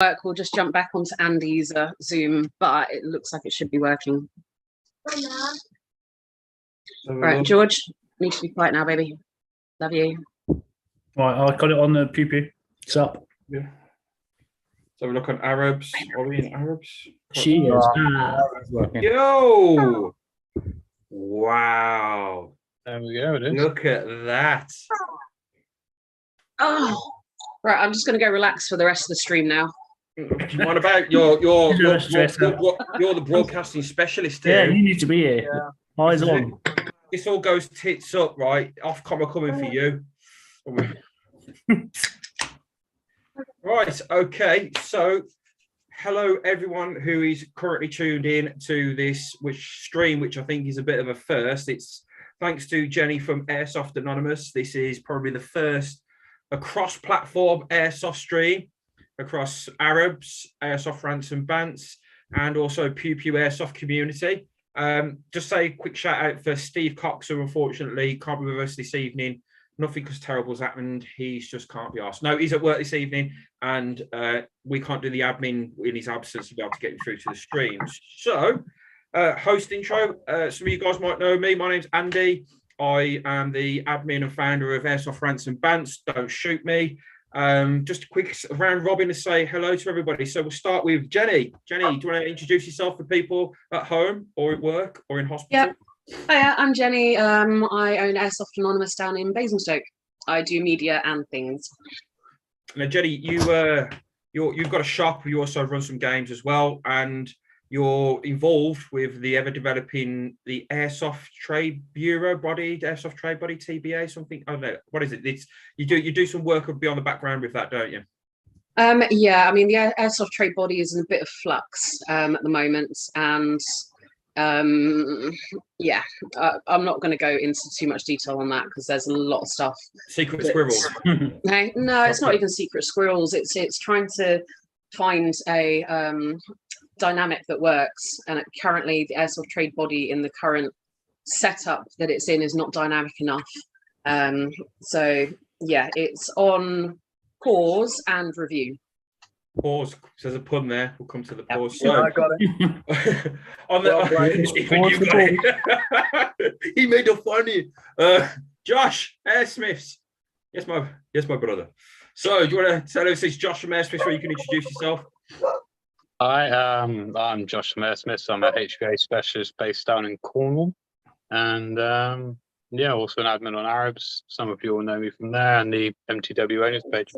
work, we'll just jump back onto Andy's Zoom, but it looks like it should be working. Right, George, need to be quiet now, baby. Love you. Right, I got it on the Pew Pew. It's up. Yeah. So we look on A.R.A.B.S. Are we in A.R.A.B.S? She is. Yo! Wow. There we go. It is. Look at that. Oh, right. I'm just going to go relax for the rest of the stream now. What about you're the broadcasting specialist here? Yeah, you need to be here. Yeah. Eyes on. This all goes tits up, right? Ofcom are coming for you. Right, okay. So, hello everyone who is currently tuned in to this stream, which I think is a bit of a first. It's thanks to Jenny from Airsoft Anonymous. This is probably the first cross-platform airsoft stream across A.R.A.B.S, Airsoft Rants and Bants, and also Pew Pew Airsoft Community. Just say a quick shout out for Steve Cox, who unfortunately can't be with us this evening. Nothing as terrible has happened. He just can't be asked. No, he's at work this evening, and we can't do the admin in his absence to be able to get him through to the streams. So, host intro. Some of you guys might know me. My name's Andy. I am the admin and founder of Airsoft Rants and Bants. Don't shoot me. Just a quick round robin to say hello to everybody. So we'll start with Jenny. Jenny, do you want to introduce yourself for people at home or at work or in hospital? Yep. Hiya, I'm Jenny. I own Airsoft Anonymous down in Basingstoke. I do media and things. Now, Jenny, you've got a shop. You also run some games as well, and you're involved with the ever-developing the Airsoft Trade Bureau body, Airsoft Trade Body, TBA, something. I don't know. What is it? You do some work beyond the background with that, don't you? Yeah, I mean, the Airsoft Trade Body is in a bit of flux at the moment, and yeah, I'm not going to go into too much detail on that because there's a lot of stuff. Secret squirrels. No, it's not even secret squirrels. It's trying to find a dynamic that works, and currently the Airsoft Trade Body in the current setup that it's in is not dynamic enough. So yeah, it's on pause and review. Pause. There's a pun there. We'll come to the pause. Yeah, So, I got it. on the, even you got it. He made it funny. Josh Airsmiths. Yes, my brother. So, do you want to tell us it's Josh from Airsmiths where you can introduce yourself? Hi, I'm Josh from A.R.A.B.S. I'm a HPA specialist based down in Cornwall, and yeah, also an admin on A.R.A.B.S. Some of you will know me from there, and the MTW owners page.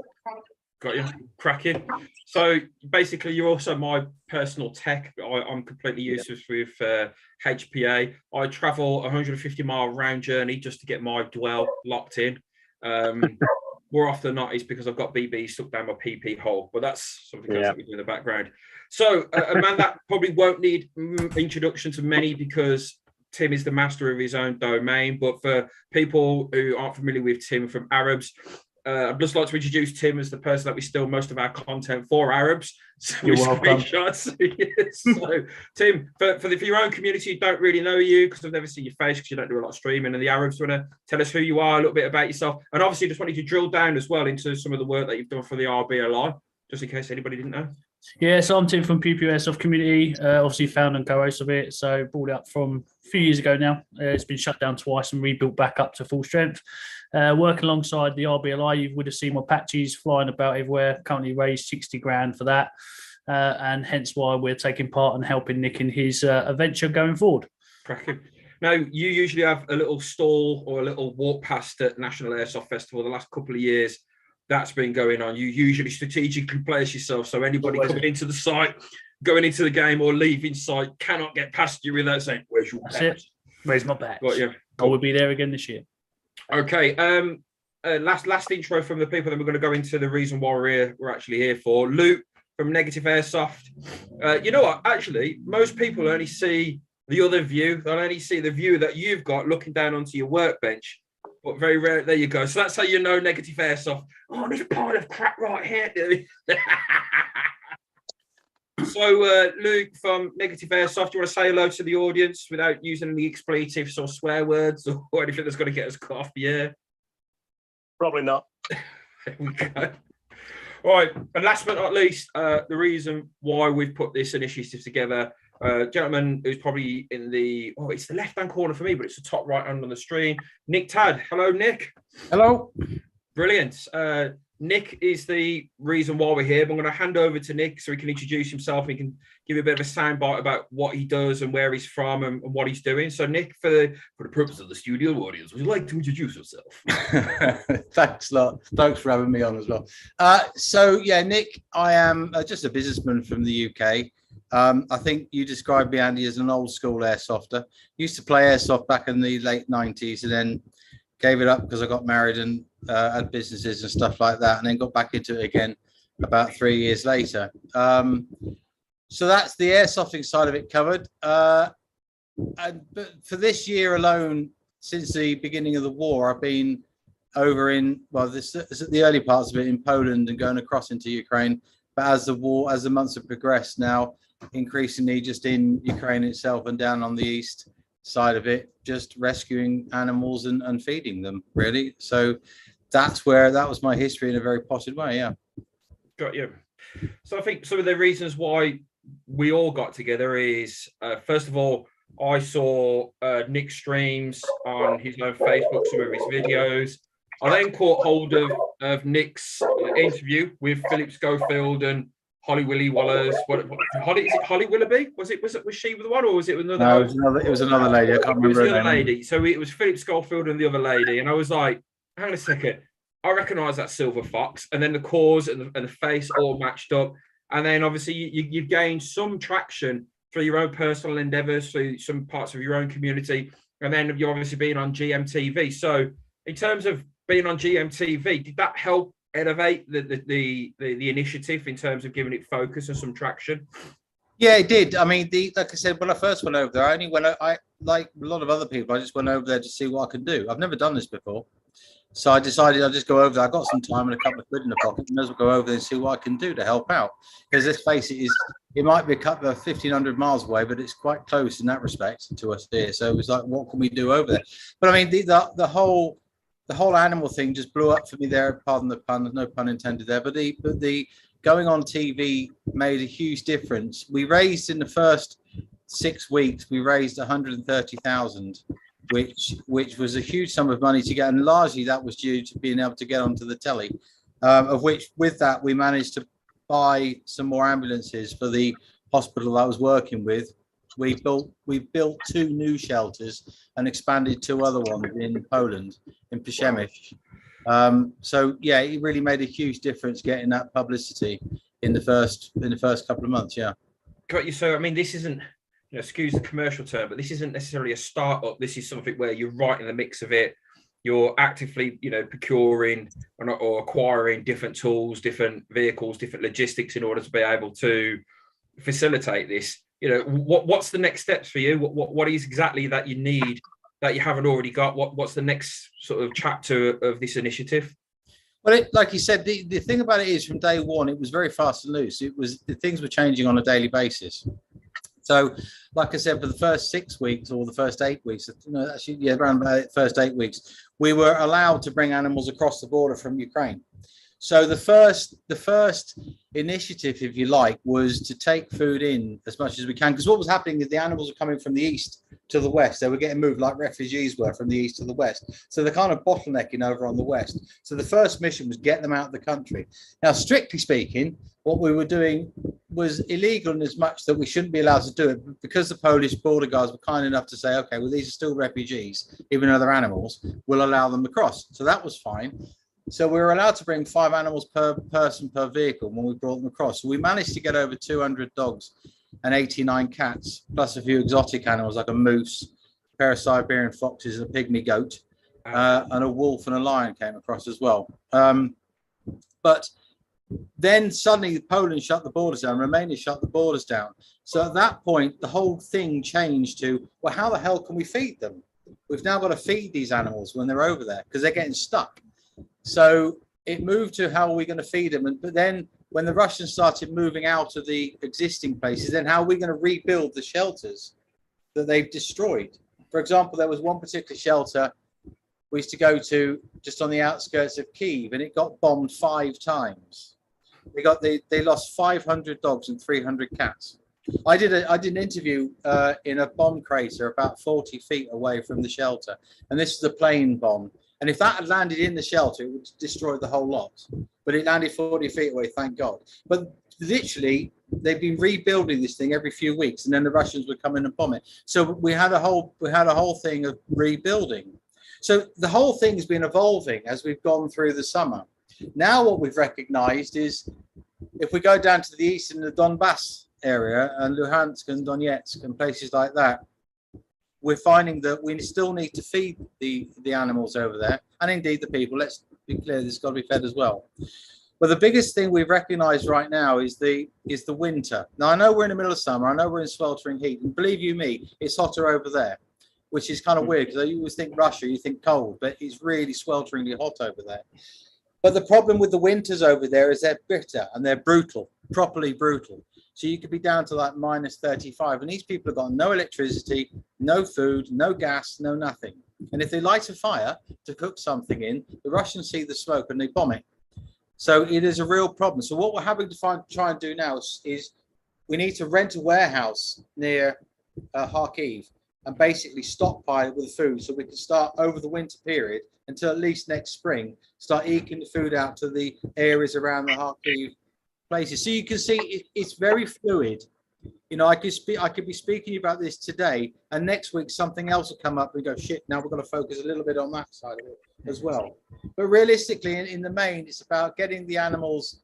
Got you. Cracking. So basically, you're also my personal tech. I'm completely useless with HPA. I travel 150-mile round journey just to get my dwell locked in. More often than not, it's because I've got BB stuck down my PP hole, but that's something else that we do in the background. So a man that probably won't need introduction to many because Tim is the master of his own domain. But for people who aren't familiar with Tim from A.R.A.B.S, I'd just like to introduce Tim as the person that we steal most of our content for A.R.A.B.S. So you're welcome. Screenshots. So, Tim, for your own community who don't really know you because I've never seen your face because you don't do a lot of streaming, and the A.R.A.B.S want to tell us who you are, a little bit about yourself, and obviously just wanted to drill down as well into some of the work that you've done for the A.R.A.B, just in case anybody didn't know. Yeah, so I'm Tim from Pew Pew Airsoft Community, obviously founder and co-host of it. So brought it up from a few years ago now. It's been shut down twice and rebuilt back up to full strength. Working alongside the A.R.A.B, you would have seen my patches flying about everywhere. Currently raised 60 grand for that, and hence why we're taking part and helping Nick in his adventure going forward. Cracking. Now, you usually have a little stall or a little walk past at National Airsoft Festival. The last couple of years, that's been going on. You usually strategically place yourself so anybody coming into the site, going into the game or leaving site cannot get past you without saying, "Where's your patch? Where's my patch?" Got you. I will be there again this year. Okay. Last intro from the people. Then we're going to go into the reason why we're actually here for. Luke from Negative Airsoft. You know what? Actually, most people only see the other view. They'll only see the view that you've got looking down onto your workbench. But very rare. There you go. So that's how you know Negative Airsoft. Oh, this pile of crap right here. So, Luke from Negative Airsoft, do you want to say hello to the audience without using any expletives or swear words or anything that's going to get us cut off the air? Probably not. There we go. Right, and last but not least, the reason why we've put this initiative together, gentleman who's probably in the, it's the left-hand corner for me, but it's the top right-hand on the screen, Nick Tad. Hello, Nick. Hello. Brilliant. Nick is the reason why we're here, but I'm going to hand over to Nick so he can introduce himself and he can give you a bit of a soundbite about what he does and where he's from and what he's doing. So, Nick, for the purpose of the studio audience, would you like to introduce yourself? Thanks a lot. Thanks for having me on as well. So, yeah, Nick, I am just a businessman from the UK. I think you described me, Andy, as an old school airsofter. Used to play airsoft back in the late 90s and then gave it up because I got married and had businesses and stuff like that, and then got back into it again about 3 years later. So that's the airsofting side of it covered. But for this year alone, since the beginning of the war, I've been over in, this is the early parts of it in Poland and going across into Ukraine. But as the months have progressed now, increasingly just in Ukraine itself and down on the east side of it, just rescuing animals and feeding them, really. So that was my history in a very positive way. Yeah. Got you. So I think some of the reasons why we all got together is, first of all, I saw Nick's streams on his own Facebook, some of his videos. I then caught hold of Nick's interview with Philip Schofield and Holly Willy Wallers. Is it Holly Willoughby? Was she the one, or was it another? No, it was another lady. I can't remember. It was the other lady. So it was Philip Schofield and the other lady, and I was like, hang on a second, I recognise that silver fox, and then the cause and the face all matched up, and then obviously you've gained some traction through your own personal endeavours, through some parts of your own community, and then you've obviously been on GMTV. So in terms of being on GMTV, did that help elevate the initiative in terms of giving it focus and some traction? Yeah, it did. I mean, like I said, when I first went over there, I like a lot of other people, I just went over there to see what I could do. I've never done this before. So I decided I'll just go over there. I got some time and a couple of quid in the pocket, and I'll go over there and see what I can do to help out. Because let's face it, it might be a couple of 1,500 miles away, but it's quite close in that respect to us here. So it was like, what can we do over there? But I mean, the whole animal thing just blew up for me there. Pardon the pun, no pun intended there. But the going on TV made a huge difference. We raised in the first 6 weeks, we raised 130,000. Which was a huge sum of money to get, and largely that was due to being able to get onto the telly, of which with that we managed to buy some more ambulances for the hospital I was working with. We built 2 new shelters and expanded 2 other ones in Poland, in Przemyśl. So yeah, it really made a huge difference getting that publicity in the first couple of months. Yeah. Got you. So I mean, this isn't, excuse the commercial term, but this isn't necessarily a startup. This is something where you're right in the mix of it. You're actively, procuring or acquiring different tools, different vehicles, different logistics in order to be able to facilitate this. What's the next steps for you? What is exactly that you need that you haven't already got? What's the next sort of chapter of this initiative? Well, like you said, the thing about it is from day one, it was very fast and loose. Things were changing on a daily basis. So, like I said, for the first 6 weeks or the first 8 weeks, around about the first 8 weeks, we were allowed to bring animals across the border from Ukraine. So the first initiative, if you like, was to take food in as much as we can, because what was happening is the animals were coming from the east to the west. They were getting moved like refugees were from the east to the west. So they're kind of bottlenecking over on the west. So the first mission was get them out of the country. Now, strictly speaking, what we were doing was illegal in as much that we shouldn't be allowed to do it, but because the Polish border guards were kind enough to say, okay, well, these are still refugees, even though they're animals, we'll allow them across. So that was fine. So we were allowed to bring 5 animals per person per vehicle when we brought them across. So we managed to get over 200 dogs and 89 cats, plus a few exotic animals like a moose, a pair of Siberian foxes, and a pygmy goat, and a wolf and a lion came across as well. But then suddenly Poland shut the borders down, Romania shut the borders down. So at that point, the whole thing changed to, well, how the hell can we feed them? We've now got to feed these animals when they're over there because they're getting stuck. So it moved to how are we going to feed them? But then when the Russians started moving out of the existing places, then how are we going to rebuild the shelters that they've destroyed? For example, there was one particular shelter we used to go to just on the outskirts of Kyiv, and it got bombed 5 times. They lost 500 dogs and 300 cats. I did an interview in a bomb crater about 40 feet away from the shelter, and this is a plane bomb. And if that had landed in the shelter, it would destroy the whole lot. But it landed 40 feet away, thank God. But literally, they've been rebuilding this thing every few weeks, and then the Russians would come in and bomb it. So we had a whole thing of rebuilding. So the whole thing has been evolving as we've gone through the summer. Now what we've recognized is if we go down to the east in the Donbass area and Luhansk and Donetsk and places like that, we're finding that we still need to feed the animals over there, and indeed the people. Let's be clear, this has got to be fed as well. But the biggest thing we've recognized right now is the winter. Now, I know we're in the middle of summer, I know we're in sweltering heat, and believe you me, it's hotter over there, which is kind of weird because you always think Russia, you think cold, but it's really swelteringly hot over there. But the problem with the winters over there is they're bitter and they're brutal, properly brutal. So you could be down to like minus 35, and these people have got no electricity, no food, no gas, no nothing. And if they light a fire to cook something in, the Russians see the smoke and they bomb it. So it is a real problem. So what we're having to try and do now is we need to rent a warehouse near Kharkiv and basically stockpile it with food so we can start over the winter period until at least next spring, start eking the food out to the areas around the Kharkiv places. So you can see it's very fluid. You know, I could be speaking about this today, and next week something else will come up and go, shit, now we're going to focus a little bit on that side of it as well. But realistically, in the main, it's about getting the animals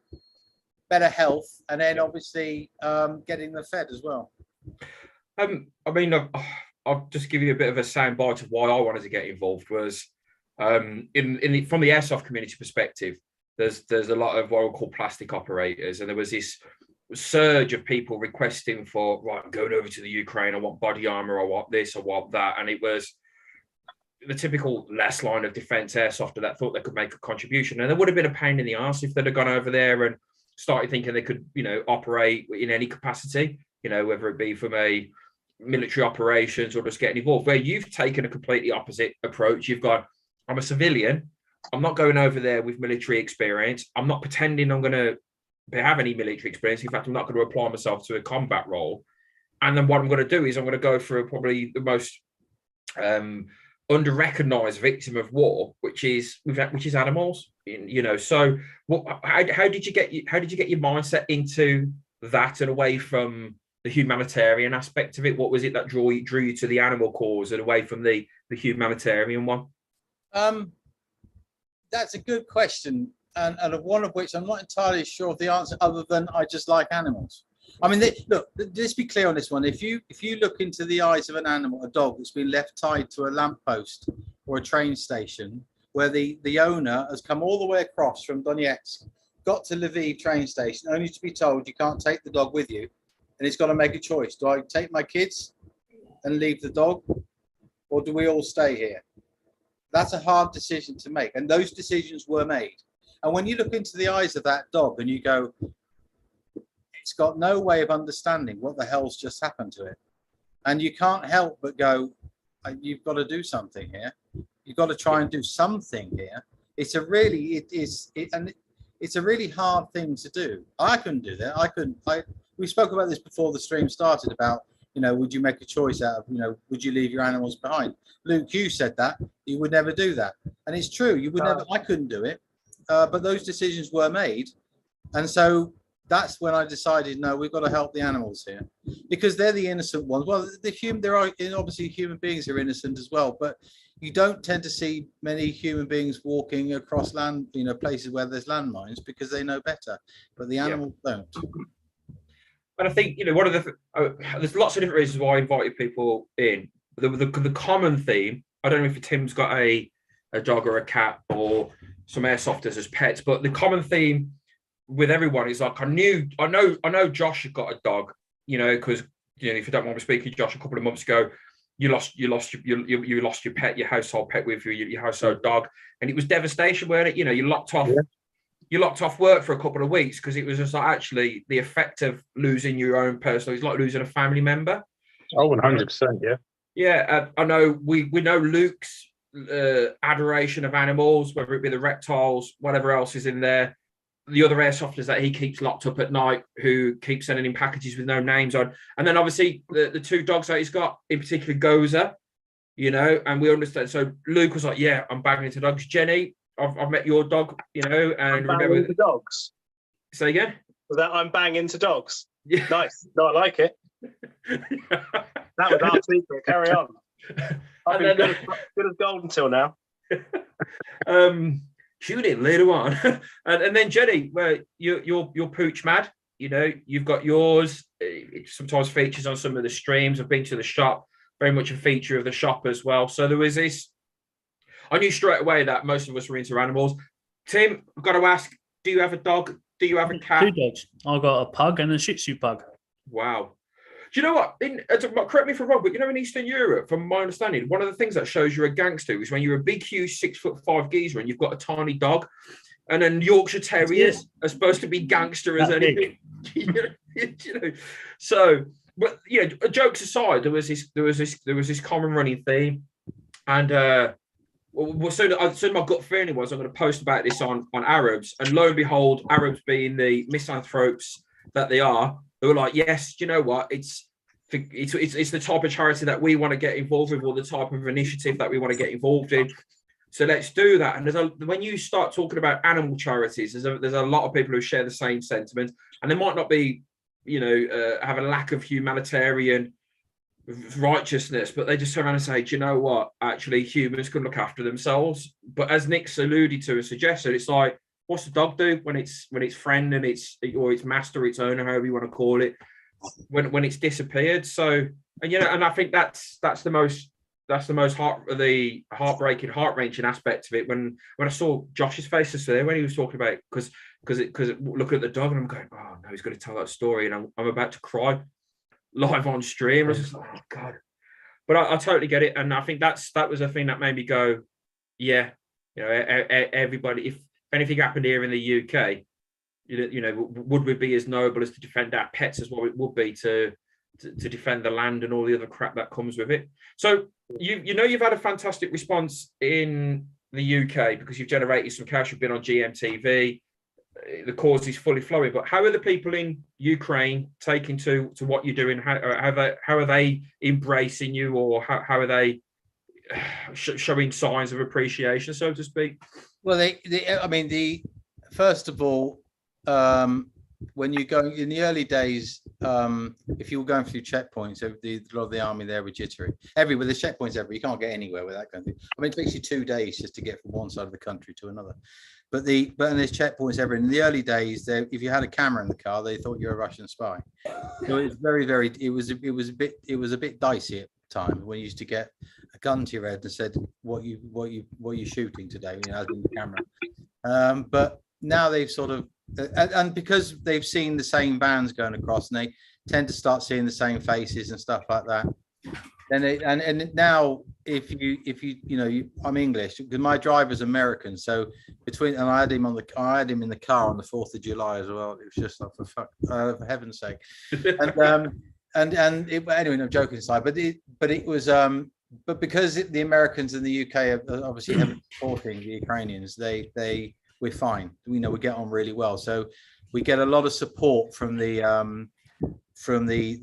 better health, and then obviously getting them fed as well. I mean, I'll just give you a bit of a soundbite of why I wanted to get involved. Was from the airsoft community perspective, there's a lot of what I call plastic operators, and there was this surge of people requesting for, right, I'm going over to the Ukraine, I want body armor, I want this, I want that, and it was the typical last line of defense airsoft that thought they could make a contribution, and there would have been a pain in the arse if they'd have gone over there and started thinking they could, you know, operate in any capacity, you know, whether it be from a military operations or just getting involved. Where you've taken a completely opposite approach. You've got, I'm a civilian, I'm not going over there with military experience, I'm not pretending I'm going to have any military experience. In fact, I'm not going to apply myself to a combat role. And then what I'm going to do is I'm going to go for probably the most under-recognized victim of war, which is animals. You know, so how did you get your mindset into that and away from the humanitarian aspect of it? What was it that drew you to the animal cause and away from the humanitarian one? That's a good question. And one of which I'm not entirely sure of the answer, other than I just like animals. I mean, look, let's be clear on this one. If you look into the eyes of an animal, a dog that's been left tied to a lamppost or a train station, where the owner has come all the way across from Donetsk, got to Lviv train station, only to be told you can't take the dog with you, and he's got to make a choice. Do I take my kids and leave the dog, or do we all stay here? That's a hard decision to make, and those decisions were made. And when you look into the eyes of that dog and you go, it's got no way of understanding what the hell's just happened to it. And you can't help but go, you've got to do something here. You've got to try and do something here. It's a really hard thing to do. I couldn't do that. We spoke about this before the stream started about, you know, would you make a choice out of, you know, would you leave your animals behind? Luke, you said that you would never do that. And it's true. You would never, I couldn't do it. But those decisions were made, and so that's when I decided, no, we've got to help the animals here, because they're the innocent ones. Well, there are obviously human beings are innocent as well, but you don't tend to see many human beings walking across land, you know, places where there's landmines, because they know better, but the animals don't. And I think, you know, one of there's lots of different reasons why I invited people in. The common theme, I don't know if Tim's got a dog or a cat or some airsofters as pets, but the common theme with everyone is like, I know Josh had got a dog, you know, because, you know, if you don't mind me speaking, Josh, a couple of months ago, you lost your pet, your household pet with you, your household dog, and it was devastation, weren't it? You know, you locked off work for a couple of weeks because it was just like, actually the effect of losing your own personal, it's like losing a family member. Oh, 100%, yeah. Yeah, I know we know Luke's adoration of animals, whether it be the reptiles, whatever else is in there. the other airsofters that he keeps locked up at night, who keep sending him packages with no names on. And then obviously the two dogs that he's got, in particular Goza, you know, and we understand. So Luke was like, yeah, I'm banging into dogs. Jenny, I've met your dog, you know, and I'm banging into dogs. Say again? That I'm banging into dogs. Yeah. Nice. No, I like it. That was our secret. Carry on. I've been good as gold until now. Shoot it later on. and then Jenny, where you're pooch mad, you know, you've got yours. It sometimes features on some of the streams. I've been to the shop, very much a feature of the shop as well. So there was this, I knew straight away that most of us were into animals. Tim, I've got to ask, do you have a dog? Do you have a cat? 2 dogs. I've got a pug and a Shih Tzu pug. Wow. Do you know what? Correct me if I'm wrong, but you know, in Eastern Europe, from my understanding, one of the things that shows you're a gangster is when you're a big, huge 6'5" geezer and you've got a tiny dog, and then Yorkshire Terriers are supposed to be gangster as anything. You know? So, but yeah, jokes aside, there was this common running theme, and soon my gut feeling was I'm going to post about this on A.R.A.B.S, and lo and behold, A.R.A.B.S being the misanthropes that they are, they were like, yes, do you know what? It's the type of charity that we want to get involved with, or the type of initiative that we want to get involved in. So let's do that. And when you start talking about animal charities, there's a lot of people who share the same sentiment, and they might not be, you know, have a lack of humanitarian righteousness, but they just turn around and say, do you know what? Actually, humans can look after themselves. But as Nick's alluded to and suggested, it's like, what's the dog do when its friend and its master, its owner, however you want to call it, when it's disappeared? So, and you know, and I think that's the most heartbreaking, heart-wrenching aspect of it. When I saw Josh's face yesterday when he was talking about because looking at the dog, and I'm going, oh no, he's going to tell that story, and I'm about to cry live on stream. I was just like, oh god. But I totally get it, and I think that was a thing that made me go, yeah, you know, everybody. If anything happened here in the UK, you know, would we be as noble as to defend our pets as what it would be to defend the land and all the other crap that comes with it? So you know you've had a fantastic response in the UK because you've generated some cash. You've been on GMTV. The cause is fully flowing. But how are the people in Ukraine taking to what you're doing? How are they embracing you, or how are they showing signs of appreciation, so to speak? Well, first of all, when you go in the early days, if you were going through checkpoints, a lot of the army there were jittery. Everywhere there's checkpoints everywhere. You can't get anywhere with that kind of thing. I mean, it takes you 2 days just to get from one side of the country to another. But there's checkpoints everywhere. In the early days, if you had a camera in the car, they thought you were a Russian spy. So it was very. It was a bit dicey at the time when you used to get a gun to your head and said, "What you shooting today?" You know, as in the camera. But now they've sort of, and because they've seen the same vans going across, and they tend to start seeing the same faces and stuff like that. And now if you I'm English because my driver's American, so I had him in the car on the 4th of July as well. It was just like for heaven's sake. Anyway, no, joking aside, but it was but because the Americans and the UK are obviously heavily supporting the Ukrainians, we're fine. We get on really well, so we get a lot of support from the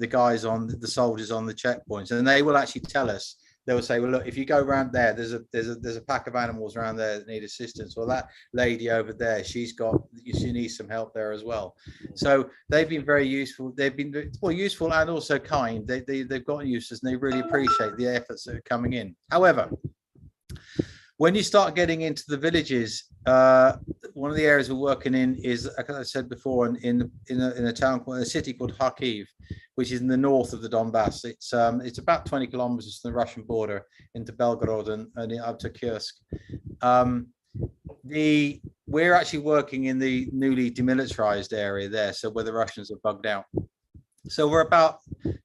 guys the soldiers on the checkpoints, and they will actually tell us. They will say, well, look, if you go around there, there's a pack of animals around there that need assistance, or that lady over there, she needs some help there as well. So they've been very useful. They've been useful and also kind. They've gotten used to us, and they really appreciate the efforts that are coming in. However, when you start getting into the villages, one of the areas we're working in is, like I said before, in a city called Kharkiv, which is in the north of the Donbass. It's about 20 kilometers from the Russian border into Belgorod and up to Kursk. We're actually working in the newly demilitarized area there, so where the Russians are bugged out. So we're about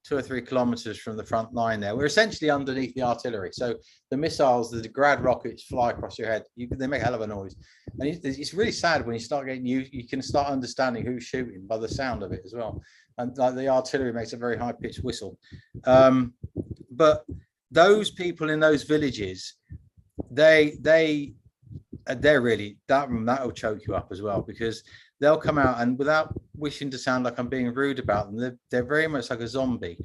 2 or 3 kilometers from the front line there. We're essentially underneath the artillery. So the missiles, the Grad rockets fly across your head. They make a hell of a noise. And it's really sad when you start getting you can start understanding who's shooting by the sound of it as well. And like the artillery makes a very high pitched whistle. But those people in those villages, they're really, that'll choke you up as well, because they'll come out, and without wishing to sound like I'm being rude about them, they're very much like a zombie.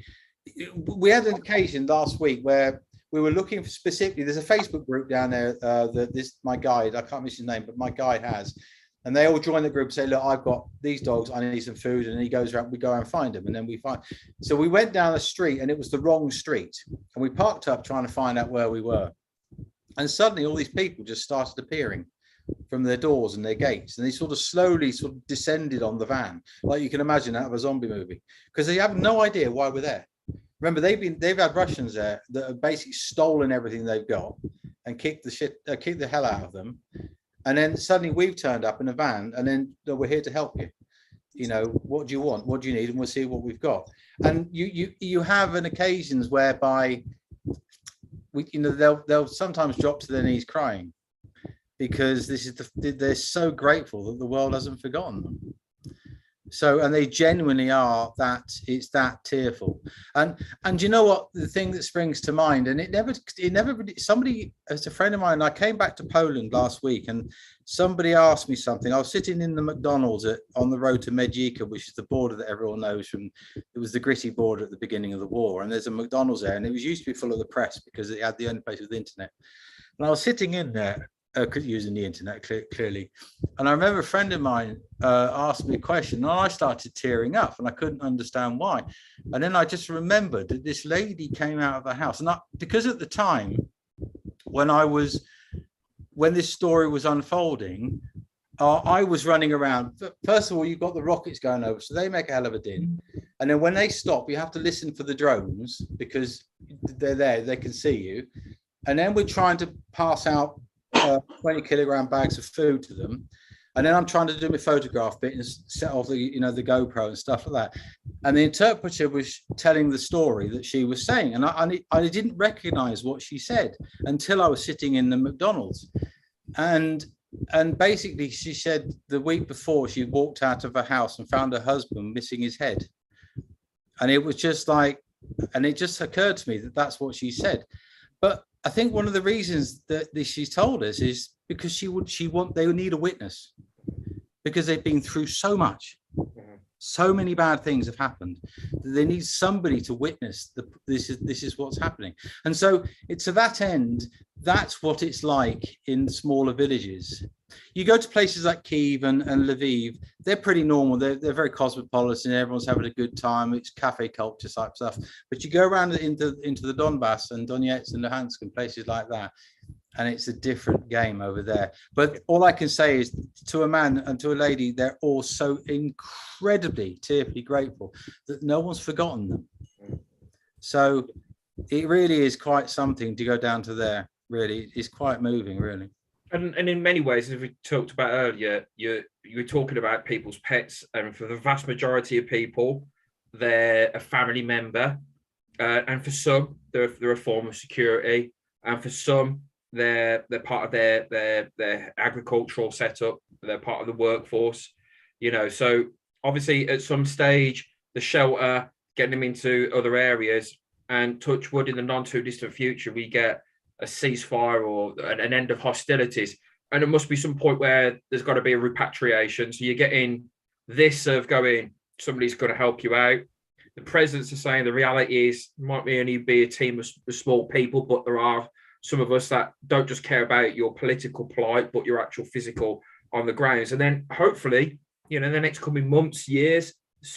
We had an occasion last week where we were looking for specifically, there's a Facebook group down there that my guide, I can't miss his name, but my guide has, and they all join the group and say, look, I've got these dogs, I need some food, and he goes around, we go and find them, and then we find. So we went down the street, and it was the wrong street, and we parked up trying to find out where we were, and suddenly all these people just started appearing from their doors and their gates, and they sort of slowly sort of descended on the van, like you can imagine out of a zombie movie, because they have no idea why we're there. Remember, they've had Russians there that have basically stolen everything they've got and kicked the hell out of them, and then suddenly we've turned up in a van, and then we're here to help you. You know, what do you want? What do you need? And we'll see what we've got. And you have an occasions whereby they'll sometimes drop to their knees crying, because they're so grateful that the world hasn't forgotten them. So, and they genuinely are it's that tearful. And you know what, the thing that springs to mind, and it never somebody, as a friend of mine, I came back to Poland last week, and somebody asked me something. I was sitting in the McDonald's on the road to Medjica, which is the border that everyone knows from, it was the gritty border at the beginning of the war, and there's a McDonald's there, and it was used to be full of the press because it had the only place with the internet. And I was sitting in there, using the internet clearly, and I remember a friend of mine asked me a question, and I started tearing up, and I couldn't understand why. And then I just remembered that this lady came out of the house, and because at the time when this story was unfolding, I was running around. First of all, you've got the rockets going over, so they make a hell of a din, and then when they stop, you have to listen for the drones because they're there, they can see you, and then we're trying to pass out 20-kilogram bags of food to them, and then I'm trying to do my photograph bit and set off the the GoPro and stuff like that, and the interpreter was telling the story that she was saying, and I didn't recognize what she said until I was sitting in the McDonald's, and basically she said the week before she walked out of her house and found her husband missing his head, and it was just like, and it just occurred to me that that's what she said. But I think one of the reasons that she's told us is because they would need a witness, because they've been through so much, so many bad things have happened, that they need somebody to witness this is what's happening. And so it's to that end, that's what it's like in smaller villages. You go to places like Kyiv and Lviv, they're pretty normal. They're very cosmopolitan. Everyone's having a good time. It's cafe culture type stuff. But you go around into the Donbass and Donetsk and Luhansk and places like that, and it's a different game over there. But all I can say is, to a man and to a lady, they're all so incredibly tearfully grateful that no one's forgotten them. So it really is quite something to go down to there. Really, it's quite moving, really. And in many ways, as we talked about earlier, you were talking about people's pets, and for the vast majority of people, they're a family member, and for some, they're a form of security, and for some, they're part of their agricultural setup, they're part of the workforce, So obviously, at some stage, the shelter, getting them into other areas, and touch wood, in the non too distant future, we get a ceasefire or an end of hostilities, and it must be some point where there's got to be a repatriation. So you're getting this of going, somebody's going to help you out. The presidents are saying the reality is might only be a team of small people, but there are some of us that don't just care about your political plight, but your actual physical on the grounds. And then hopefully, in the next coming months, years,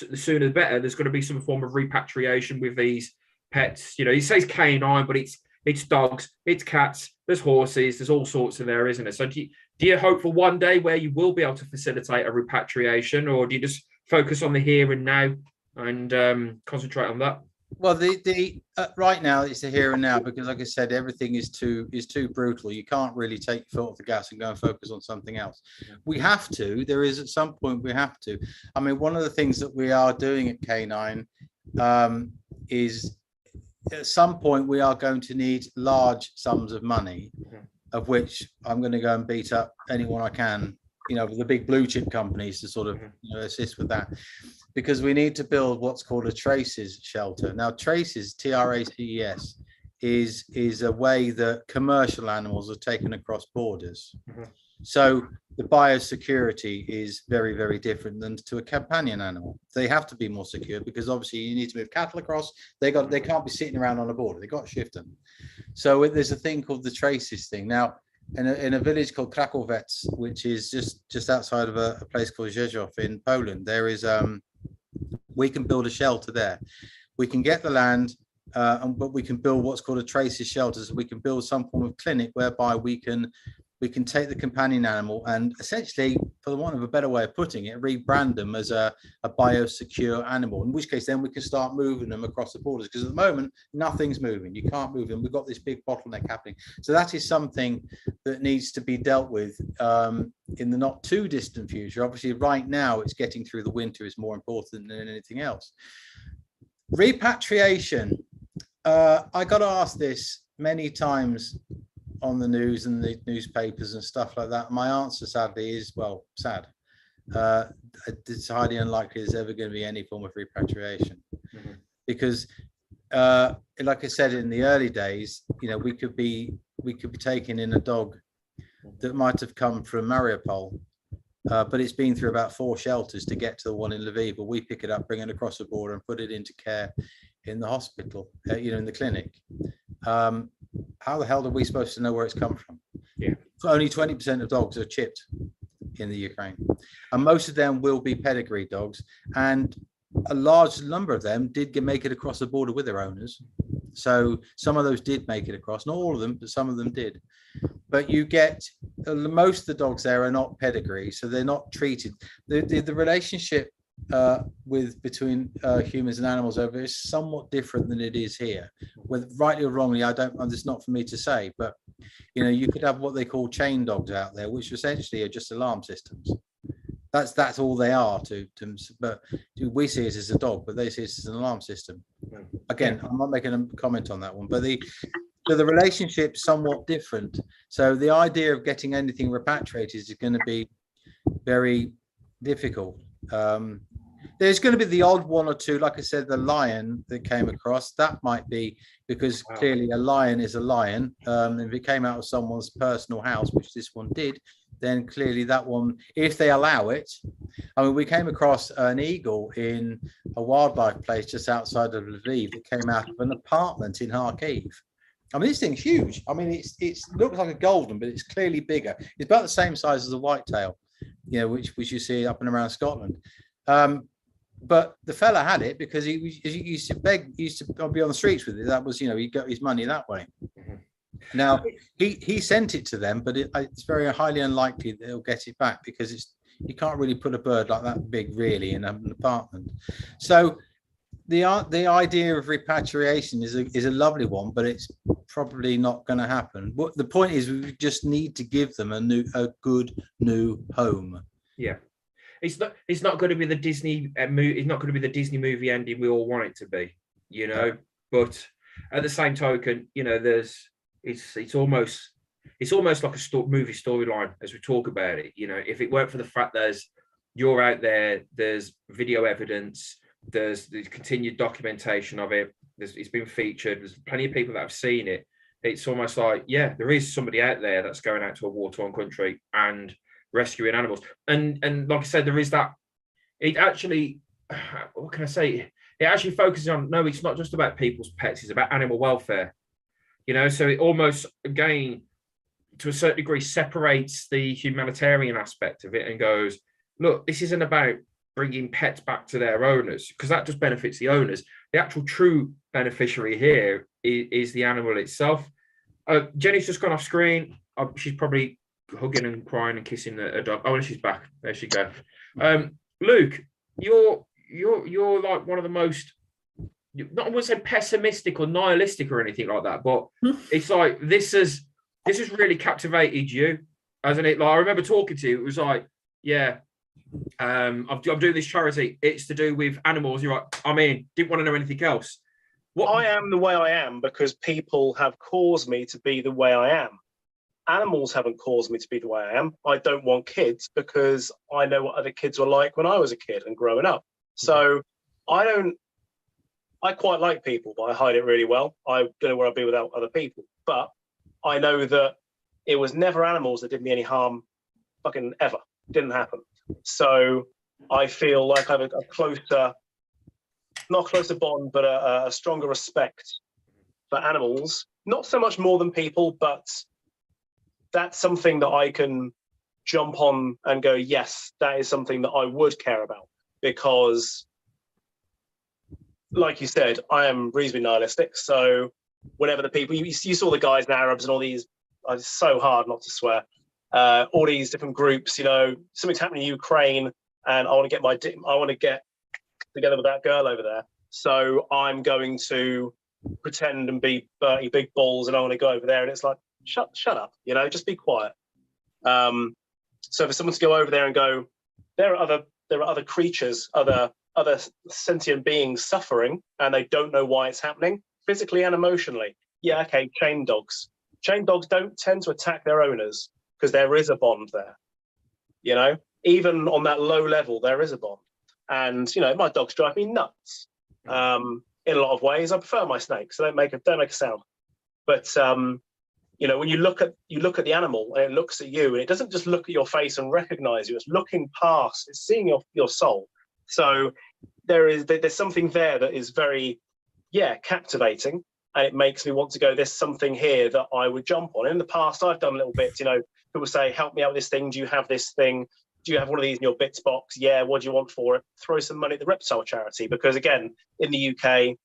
the sooner the better, there's going to be some form of repatriation with these pets. It says canine, but it's dogs, it's cats, there's horses, there's all sorts in there, isn't it? So do you hope for one day where you will be able to facilitate a repatriation, or do you just focus on the here and now and concentrate on that? Well, the right now it's the here and now, because like I said, everything is too brutal. You can't really take your foot off the gas and go and focus on something else. We have to. There is at some point we have to. I mean, one of the things that we are doing at K9 is, at some point we are going to need large sums of money, of which I'm going to go and beat up anyone I can, the big blue chip companies to sort of assist with that, because we need to build what's called a traces shelter. Now, traces, TRACES, is a way that commercial animals are taken across borders. So the biosecurity is very, very different than to a companion animal. They have to be more secure because obviously you need to move cattle across. They can't be sitting around on a border. They got to shift them. So there's a thing called the traces thing. Now, in a village called Krakowec, which is just outside of a place called Rzeszów in Poland, there is we can build a shelter there. We can get the land, but we can build what's called a traces shelter. So we can build some form of clinic whereby we can take the companion animal and essentially, for the want of a better way of putting it, rebrand them as a biosecure animal, in which case then we can start moving them across the borders, because at the moment nothing's moving. You can't move them. We've got this big bottleneck happening. So that is something that needs to be dealt with in the not too distant future. Obviously right now it's getting through the winter is more important than anything else. Repatriation. I got to ask this many times on the news and the newspapers and stuff like that. My answer sadly is, well, sad. It's highly unlikely there's ever going to be any form of repatriation, because like I said, in the early days, you know, we could be taking in a dog that might have come from Mariupol, but it's been through about 4 shelters to get to the one in Lviv, but we pick it up, bring it across the border and put it into care in the hospital, you know, in the clinic. How the hell are we supposed to know where it's come from? Yeah. So only 20% of dogs are chipped in the Ukraine, and most of them will be pedigree dogs, and a large number of them did make it across the border with their owners. So some of those did make it across, not all of them, but some of them did. But you get most of the dogs there are not pedigree, so they're not treated. The relationship between humans and animals over is somewhat different than it is here. Whether rightly or wrongly, I don't. It's not for me to say. But you know, you could have what they call chain dogs out there, which essentially are just alarm systems. That's all they are but we see it as a dog, but they see it as an alarm system. Again, I'm not making a comment on that one, but the relationship's somewhat different. So the idea of getting anything repatriated is going to be very difficult. There's going to be the odd one or two, like I said, the lion that came across. That might be because clearly a lion is a lion. If it came out of someone's personal house, which this one did, then clearly that one, if they allow it. I mean, we came across an eagle in a wildlife place just outside of Lviv that came out of an apartment in Kharkiv. I mean, this thing's huge. I mean, it looks like a golden, but it's clearly bigger. It's about the same size as a whitetail, you know, which you see up and around Scotland. But the fella had it because he used to be on the streets with it. That was, you know, he got his money that way. Now he sent it to them, but it's very highly unlikely that he'll get it back, because you can't really put a bird like that big really in an apartment. So the idea of repatriation is a lovely one, but it's probably not going to happen. What the point is, we just need to give them a good new home. Yeah. It's not going to be the Disney movie. It's not going to be the Disney movie ending we all want it to be, you know. Yeah. But at the same token, you know, it's almost like a movie storyline as we talk about it. You know, if it weren't for the fact you're out there, there's video evidence, there's continued documentation of it. It's been featured. There's plenty of people that have seen it. It's almost like, yeah, there is somebody out there that's going out to a war-torn country and rescuing animals. And like I said, there is that. It actually, what can I say? It actually focuses on, no, it's not just about people's pets, it's about animal welfare. You know, so it almost, again, to a certain degree, separates the humanitarian aspect of it and goes, look, this isn't about bringing pets back to their owners, because that just benefits the owners. The actual true beneficiary here is the animal itself. Jenny's just gone off screen. She's probably hugging and crying and kissing a dog. Oh, and she's back. There she goes. Luke, you're like one of the most, not I wouldn't say pessimistic or nihilistic or anything like that, but it's like this has really captivated you, hasn't it? Like, I remember talking to you, it was like, yeah, I'm doing this charity. It's to do with animals. You're like, I'm in. Didn't want to know anything else. I am the way I am because people have caused me to be the way I am. Animals haven't caused me to be the way I am. I don't want kids because I know what other kids were like when I was a kid and growing up. So I quite like people, but I hide it really well. I don't know where I'd be without other people. But I know that it was never animals that did me any harm fucking ever. Didn't happen. So I feel like I have a closer, not a closer bond, but a stronger respect for animals. Not so much more than people, but that's something that I can jump on and go, yes, that is something that I would care about. Because, like you said, I am reasonably nihilistic. So whenever the people, you saw the guys in A.R.A.B.S and all these, it's so hard not to swear, all these different groups, you know, something's happening in Ukraine and I want to get together with that girl over there. So I'm going to pretend and be Bertie Big Balls and I want to go over there. And it's like, shut up, you know, just be quiet. So for someone to go over there and go, there are other creatures, other sentient beings suffering, and they don't know why it's happening, physically and emotionally. Yeah, okay, chain dogs. Chain dogs don't tend to attack their owners because there is a bond there. You know, even on that low level, there is a bond. And you know, my dogs drive me nuts. In a lot of ways, I prefer my snakes. They don't make a sound. But you know, when you look at the animal and it looks at you, and it doesn't just look at your face and recognize you. It's looking past. It's seeing your soul. So there's something there that is very, captivating, and it makes me want to go, there's something here that I would jump on. In the past, I've done little bits, you know, people say, help me out with this thing. Do you have this thing? Do you have one of these in your bits box? Yeah, what do you want for it? Throw some money at the reptile charity. Because again, in the UK,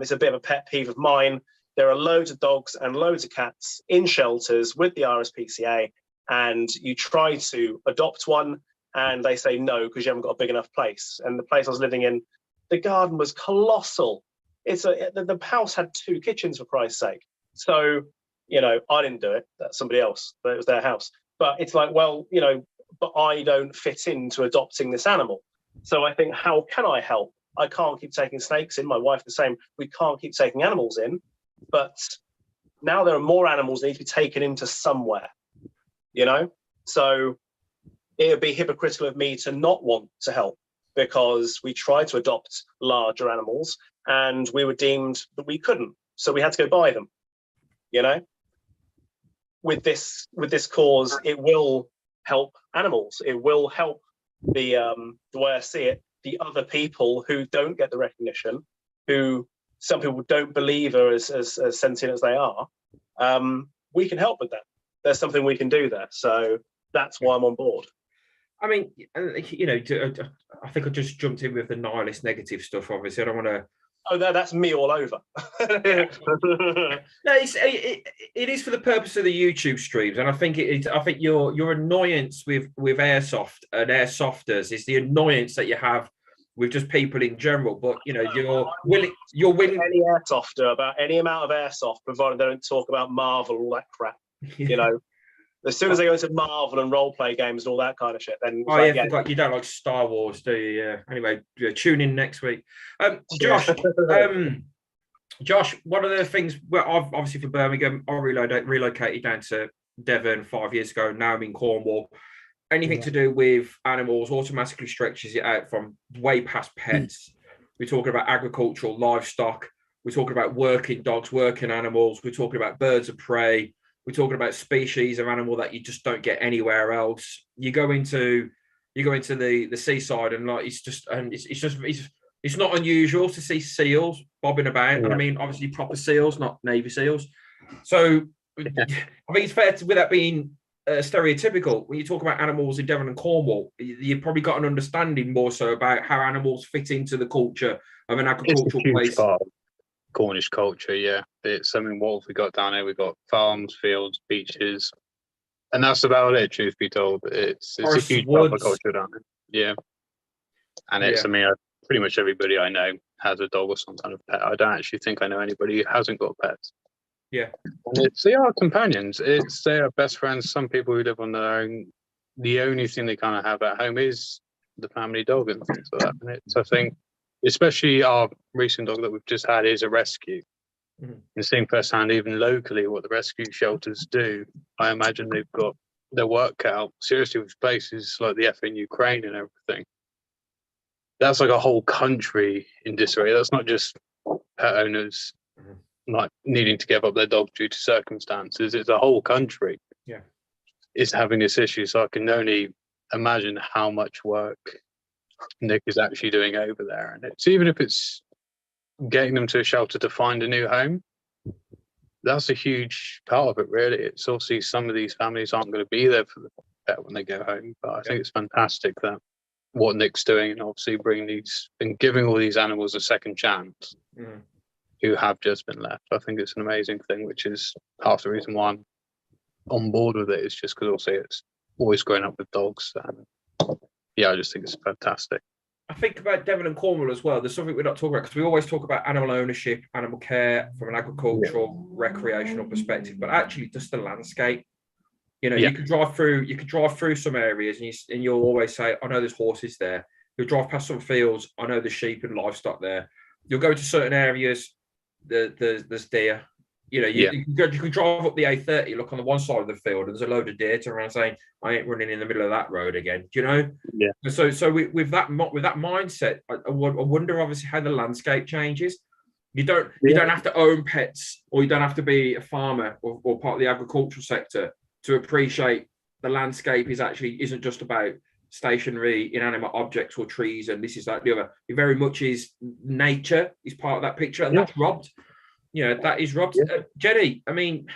it's a bit of a pet peeve of mine. There are loads of dogs and loads of cats in shelters with the RSPCA, and you try to adopt one and they say no because you haven't got a big enough place. And the place I was living in, the garden was colossal. The house had 2 kitchens, for Christ's sake. So, you know, I didn't do it. That's somebody else. But it was their house. But it's like, well, you know, but I don't fit into adopting this animal. So I think, how can I help? I can't keep taking snakes in. My wife the same. We can't keep taking animals in. But now there are more animals that need to be taken into somewhere, you know? So it would be hypocritical of me to not want to help, because we tried to adopt larger animals and we were deemed that we couldn't. So we had to go buy them, you know? With this cause, it will help animals. It will help the way I see it, the other people who don't get the recognition, who some people don't believe are as sentient as they are. We can help with that. There's something we can do there. So that's why I'm on board. I mean, you know, I think I just jumped in with the nihilist negative stuff. Obviously, I don't want to. Oh, that's me all over. No, it is for the purpose of the YouTube streams, and I think I think your annoyance with airsoft and airsofters is the annoyance that you have with just people in general. But you know, you're willing any airsofter about any amount of airsoft, provided they don't talk about Marvel, all that crap. You know, as soon as they go into Marvel and role play games and all that kind of shit, then forgot you don't like Star Wars, do you? Yeah. Anyway, tune in next week. Josh, Josh, one of the things, well, I've obviously from Birmingham, I relocated down to Devon 5 years ago. Now I'm in Cornwall. Anything to do with animals automatically stretches it out from way past pets. We're talking about agricultural livestock. We're talking about working dogs, working animals. We're talking about birds of prey. We're talking about species of animal that you just don't get anywhere else. You go into the seaside and like it's not unusual to see seals bobbing about. And I mean, obviously proper seals, not Navy SEALs. So I think it's fair to, with that being stereotypical, when you talk about animals in Devon and Cornwall, you've probably got an understanding more so about how animals fit into the culture of an agricultural place. Cornish culture, yeah. It's something what we got down here. We've got farms, fields, beaches, and that's about it, truth be told. It's a huge part of the culture down here. Yeah. And it's, I mean, pretty much everybody I know has a dog or some kind of pet. I don't actually think I know anybody who hasn't got pets. Yeah. And they are companions. They are best friends. Some people who live on their own, the only thing they kind of have at home is the family dog and things like that. And it's, I think, especially our recent dog that we've just had is a rescue. And seeing firsthand, even locally, what the rescue shelters do, I imagine they've got their work cut out seriously with places like the in Ukraine and everything. That's like a whole country in disarray. That's not just pet owners like needing to give up their dog due to circumstances. It's a whole country. Yeah. is having this issue. So I can only imagine how much work Nick is actually doing over there. And it's even if it's getting them to a shelter to find a new home, that's a huge part of it, really. It's obviously some of these families aren't going to be there for the pet when they go home, but I think it's fantastic that what Nick's doing, and obviously bringing these and giving all these animals a second chance who have just been left. I think it's an amazing thing, which is half the reason why I'm on board with it. Is just because also it's always growing up with dogs, and yeah, I just think it's fantastic. I think about Devon and Cornwall as well. There's something we're not talking about because we always talk about animal ownership, animal care from an agricultural, recreational perspective, but actually just the landscape. You know, you could drive through some areas and you'll always say, I know there's horses there. You'll drive past some fields, I know there's sheep and livestock there. You'll go to certain areas, there's deer. You know, you can drive up the A30, look on the one side of the field, and there's a load of deer to around saying, I ain't running in the middle of that road again. Do you know? Yeah. So with that mindset, I wonder obviously how the landscape changes. You don't have to own pets, or you don't have to be a farmer or part of the agricultural sector to appreciate the landscape isn't just about stationary inanimate objects or trees and this is that the other. It very much is nature is part of that picture, and that's robbed. You know, that is robbed. Jenny, I mean,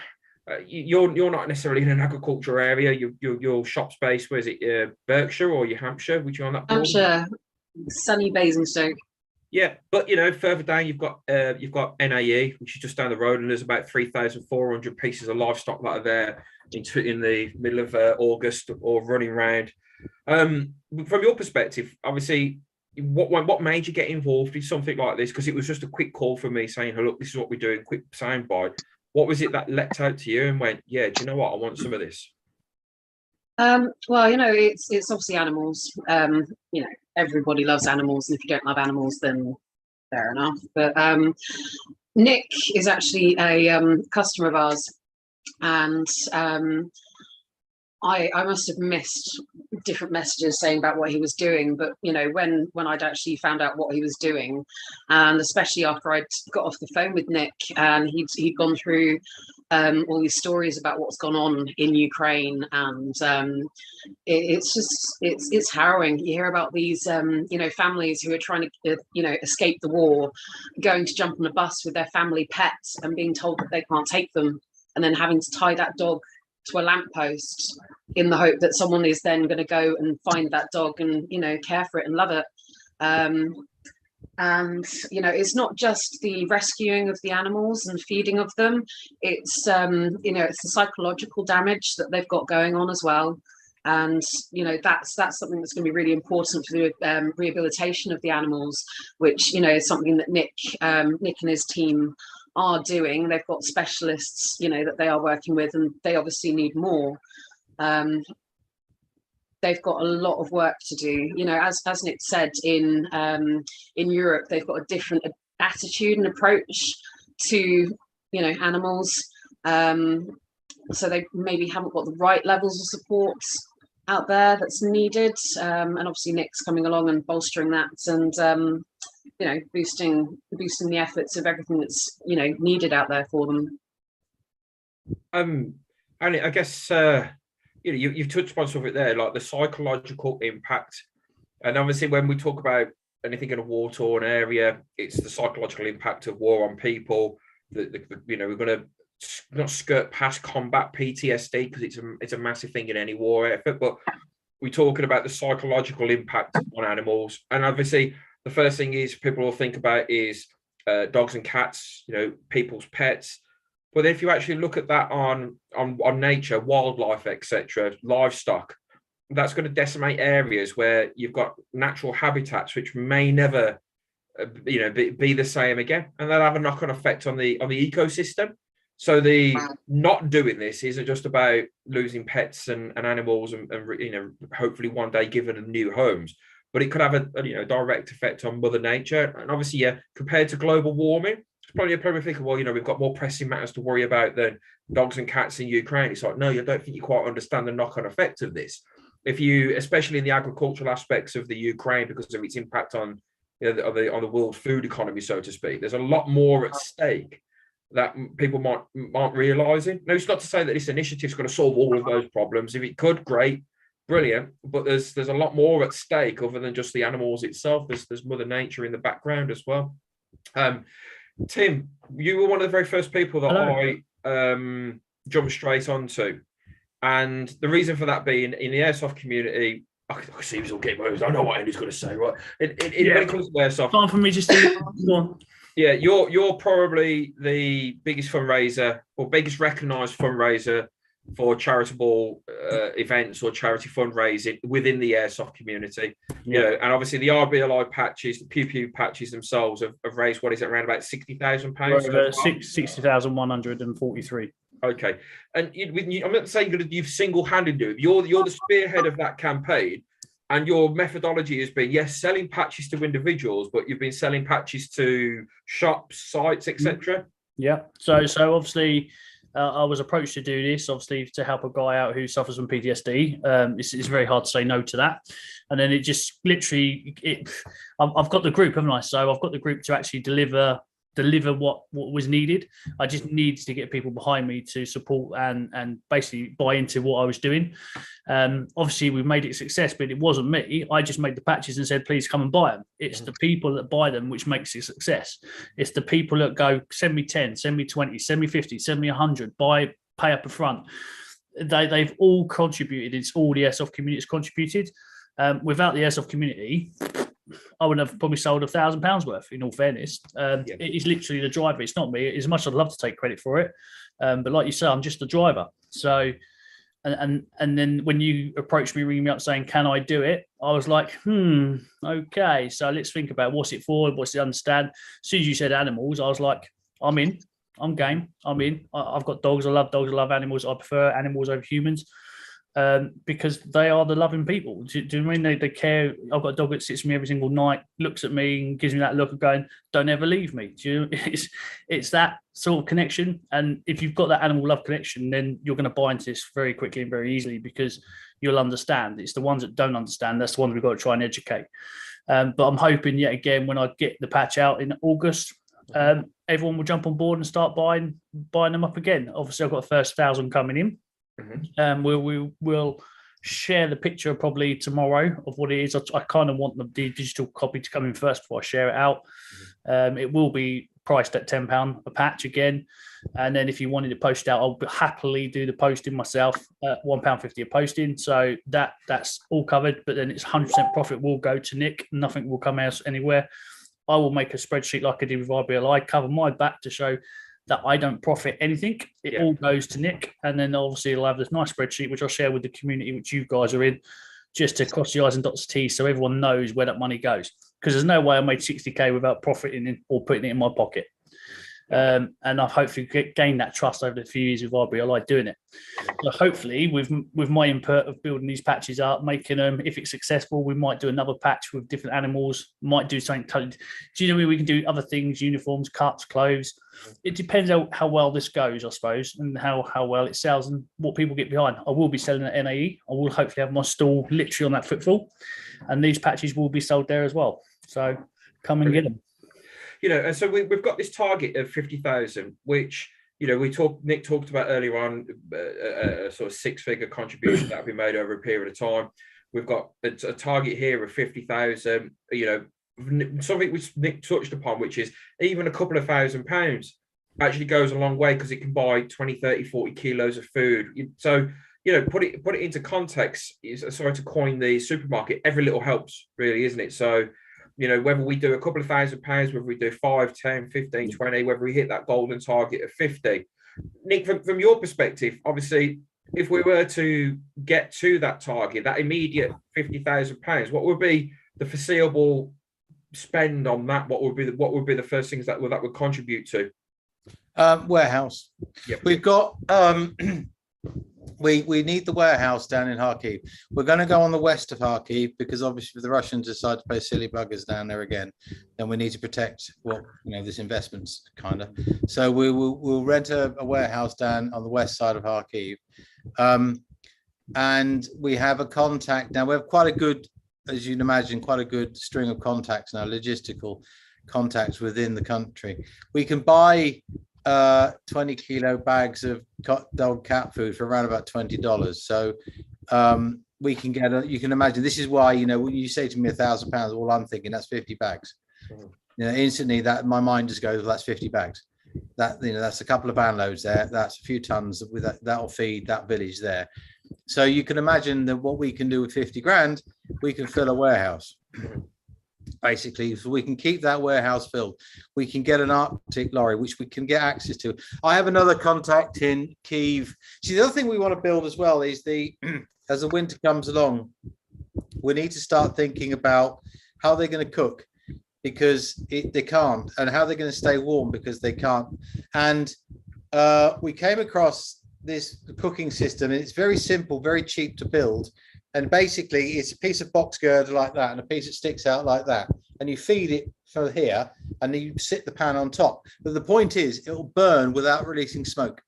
you're not necessarily in an agriculture area. Your shop's based, where is it? Berkshire or your Hampshire? Which you on that? Hampshire, sunny Basingstoke. Yeah, but you know, further down you've got NAE, which is just down the road, and there's about 3,400 pieces of livestock that are there in the middle of August or running around. From your perspective, obviously, what made you get involved in something like this? Because it was just a quick call for me saying, "Oh, look, this is what we're doing." Quick soundbite. What was it that leapt out to you and went, "Yeah, do you know what? I want some of this." Well, you know, it's obviously animals. You know, everybody loves animals, and if you don't love animals, then fair enough. But Nick is actually a customer of ours, and I must have missed different messages saying about what he was doing, but you know, when I'd actually found out what he was doing, and especially after I'd got off the phone with Nick and he'd gone through all these stories about what's gone on in Ukraine, and it's harrowing. You hear about these you know, families who are trying to you know, escape the war, going to jump on a bus with their family pets and being told that they can't take them, and then having to tie that dog to a lamppost in the hope that someone is then going to go and find that dog and, you know, care for it and love it. And you know, it's not just the rescuing of the animals and feeding of them, it's you know, it's the psychological damage that they've got going on as well. And you know, that's something that's going to be really important for the rehabilitation of the animals, which, you know, is something that Nick and his team are doing. They've got specialists, you know, that they are working with, and they obviously need more. They've got a lot of work to do. You know, as Nick said, in Europe, they've got a different attitude and approach to, you know, animals. So they maybe haven't got the right levels of support out there that's needed. And obviously Nick's coming along and bolstering that, and you know, boosting the efforts of everything that's, you know, needed out there for them. And I guess you know, you've touched upon something there, like the psychological impact. And obviously, when we talk about anything in a war-torn area, it's the psychological impact of war on people. You know, we're going to not skirt past combat PTSD because it's a massive thing in any war effort, but we're talking about the psychological impact on animals. And obviously, the first thing is people will think about is dogs and cats, you know, people's pets. But if you actually look at that on nature, wildlife, etc., livestock, that's going to decimate areas where you've got natural habitats which may never, you know, be the same again, and that'll have a knock-on effect on the ecosystem. So the not doing this isn't just about losing pets and animals and you know, hopefully one day given them new homes, but it could have a you know, direct effect on Mother Nature. And obviously, yeah, compared to global warming, probably thinking, well, you know, we've got more pressing matters to worry about than dogs and cats in Ukraine. It's like, no, you don't think you quite understand the knock-on effect of this. If you, especially in the agricultural aspects of the Ukraine, because of its impact on, you know, on the world food economy, so to speak, there's a lot more at stake that people aren't realising. No, it's not to say that this initiative's going to solve all of those problems. If it could, great, brilliant. But there's a lot more at stake other than just the animals itself. There's Mother Nature in the background as well. Tim, you were one of the very first people that I jumped straight onto, and the reason for that being in the airsoft community. I see he's all getting moves. I know what Andy's going to say, right? When it comes to airsoft, time for me just to yeah, you're probably the biggest fundraiser or biggest recognised fundraiser for charitable events or charity fundraising within the airsoft community. You know, and obviously the A.R.A.B.S patches, the Pew Pew patches themselves have raised, what is it, around about £60,000? 60,143. Okay, and I'm not saying you've single-handed do it. You're the spearhead of that campaign, and your methodology has been, yes, selling patches to individuals, but you've been selling patches to shops, sites, etc. Yeah. So obviously, I was approached to do this, obviously, to help a guy out who suffers from PTSD. It's very hard to say no to that. And then it just literally, I've got the group, haven't I? So I've got the group to actually deliver what was needed. I just needed to get people behind me to support and basically buy into what I was doing. Obviously, we've made it a success, but it wasn't me. I just made the patches and said, please come and buy them. It's the people that buy them which makes it a success. It's the people that go, send me 10, send me 20, send me 50, send me 100, pay up a front. They've all contributed. It's all the airsoft community has contributed. Without the airsoft community, I would have probably sold £1,000 worth, in all fairness. It is literally the driver. It's not me. As much as I'd love to take credit for it. But like you say, I'm just the driver. So, and then when you approached me, ringing me up saying, can I do it? I was like, okay. So let's think about what's it for? What's it understand? As soon as you said animals, I was like, I'm in. I'm game. I'm in. I've got dogs. I love dogs. I love animals. I prefer animals over humans. Because they are the loving people. Do you mean they care? I've got a dog that sits with me every single night, looks at me and gives me that look of going, don't ever leave me. It's that sort of connection. And if you've got that animal love connection, then you're going to buy into this very quickly and very easily because you'll understand. It's the ones that don't understand. That's the ones we've got to try and educate. But I'm hoping yet again, when I get the patch out in August, everyone will jump on board and start buying them up again. Obviously, I've got the first 1,000 coming in. We'll share the picture probably tomorrow of what it is. I kind of want the digital copy to come in first before I share it out. It will be priced at £10 a patch again, and then if you wanted to post out, I'll happily do the posting myself at £1.50 a posting. So that's all covered. But then it's 100% profit will go to Nick. Nothing will come else anywhere. I will make a spreadsheet like I did with A.R.A.B.S. cover my back to show that I don't profit anything. It all goes to Nick. And then obviously he'll have this nice spreadsheet, which I'll share with the community, which you guys are in, just to cross the I's and dot the T's so everyone knows where that money goes. Because there's no way I made 60K without profiting in or putting it in my pocket. And I've hopefully gained that trust over the few years with A.R.A.B.S. I like doing it. So hopefully with my input of building these patches up, making them, if it's successful, we might do another patch with different animals, might do something totally. Do you know we can do other things, uniforms, cuts, clothes. It depends how well this goes, I suppose, and how well it sells and what people get behind. I will be selling at NAE. I will hopefully have my stall literally on that footfall, and these patches will be sold there as well. So come and get them. You know, and so we've got this target of 50,000, which, you know, Nick talked about earlier on, a sort of 6-figure contribution that will be made over a period of time. We've got a target here of 50,000, you know, something which Nick touched upon, which is even a couple of £1,000 actually goes a long way because it can buy 20, 30, 40 kilos of food. So, you know, put it into context, sorry to coin the supermarket, every little helps really, isn't it? So, you know, whether we do a couple of £1,000, whether we do 5, 10, 15, 20, whether we hit that golden target of 50. Nick, from your perspective, obviously, if we were to get to that target, that immediate £50,000, what would be the foreseeable spend on that? What would be the first things that would contribute to? Warehouse. Yep. We've got we need the warehouse down in Kharkiv. We're going to go on the west of Kharkiv because obviously if the Russians decide to play silly buggers down there again, then we need to protect this investment's kind of. So we'll rent a warehouse down on the west side of Kharkiv, and we have a contact now. We have quite a good, as you'd imagine, quite a good string of contacts now, logistical contacts within the country. We can buy 20 kilo bags of dog cat food for around about $20. So we can get you can imagine, this is why, you know, when you say to me £1,000, all I'm thinking, that's 50 bags. You know, instantly that my mind just goes, well, that's 50 bags. That, you know, that's a couple of van loads there. That's a few tons with that'll feed that village there. So you can imagine that what we can do with 50 grand, we can fill a warehouse. Basically, so we can keep that warehouse filled. We can get an Arctic lorry, which we can get access to. I have another contact in Kyiv. See, the other thing we want to build as well is as the winter comes along, we need to start thinking about how they're going to cook, because they can't, and how they're going to stay warm because they can't. And we came across this cooking system, and it's very simple, very cheap to build. And basically, it's a piece of box girder like that, and a piece that sticks out like that. And you feed it from here, and then you sit the pan on top. But the point is, it will burn without releasing smoke,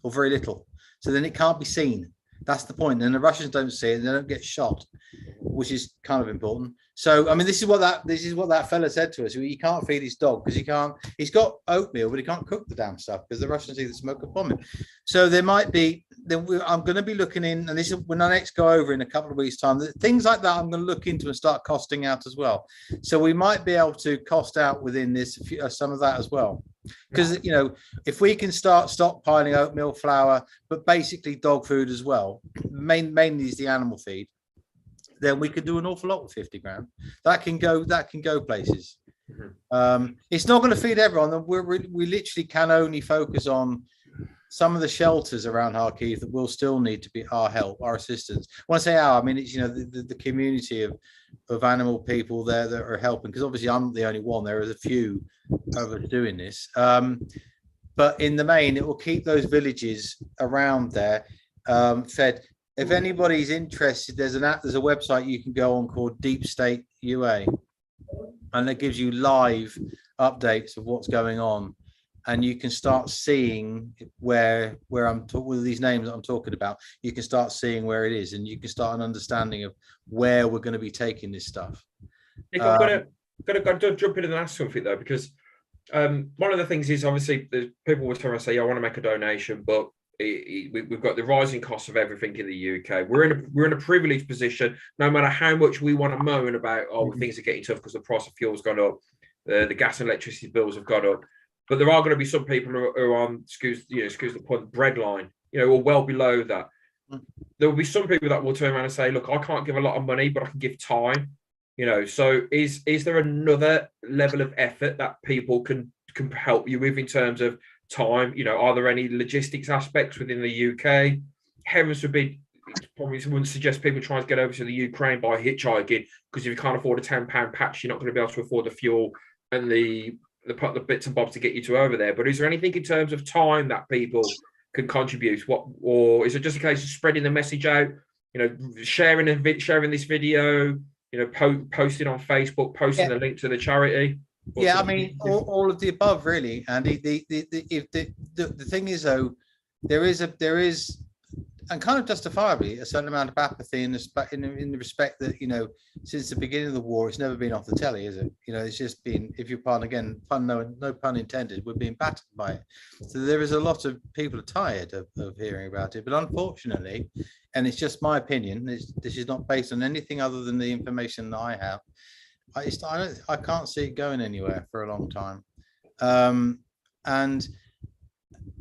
or very little. So then it can't be seen. That's the point. And the Russians don't see it, and they don't get shot, which is kind of important. So, I mean, this is what that fella said to us. He can't feed his dog because he's got oatmeal, but he can't cook the damn stuff because the Russians either smoke or bomb him. So there might be, I'm going to be looking in, and this is when I next go over in a couple of weeks' time, things like that I'm going to look into and start costing out as well. So we might be able to cost out within this some of that as well. Because, you know, if we can start stockpiling oatmeal, flour, but basically dog food as well, mainly is the animal feed, then we could do an awful lot with 50 grand. That can go places. It's not going to feed everyone. We literally can only focus on some of the shelters around Kharkiv that will still need to be our help, our assistance. When I say our, I mean, it's, you know, the community of animal people there that are helping, because obviously I'm not the only one. There is a few of us doing this. But in the main, it will keep those villages around there fed. If anybody's interested, there's a website you can go on called Deep State UA, and it gives you live updates of what's going on, and you can start seeing where I'm talking with these names that I'm talking about. You can start seeing where it is, and you can start an understanding of where we're going to be taking this stuff. Nick, I'm gonna jump in and ask something though, because one of the things is, obviously people will try to say, I want to make a donation, but we've got the rising costs of everything in the UK. We're in a privileged position. No matter how much we want to moan about, things are getting tough because the price of fuel's gone up, the gas and electricity bills have gone up. But there are going to be some people who are on, excuse the pun, breadline, you know, or well below that. There will be some people that will turn around and say, look, I can't give a lot of money, but I can give time. You know, so is there another level of effort that people can help you with in terms of time? You know, are there any logistics aspects within the UK? Heavens forbid, probably wouldn't suggest people trying to get over to the Ukraine by hitchhiking, because if you can't afford a £10 patch, you're not going to be able to afford the fuel and the bits and bobs to get you to over there. But is there anything in terms of time that people can contribute? Or is it just a case of spreading the message out? You know, sharing this video. You know, posting on Facebook, posting the link to the charity. Yeah, I mean, all of the above, really. And the thing is, though, there is, and kind of justifiably, a certain amount of apathy in the respect that, you know, since the beginning of the war, it's never been off the telly, is it? You know, it's just been, if you pardon again, no pun intended, we're being battered by it. So there is a lot of people are tired of hearing about it. But unfortunately, and it's just my opinion, this is not based on anything other than the information that I have, I can't see it going anywhere for a long time.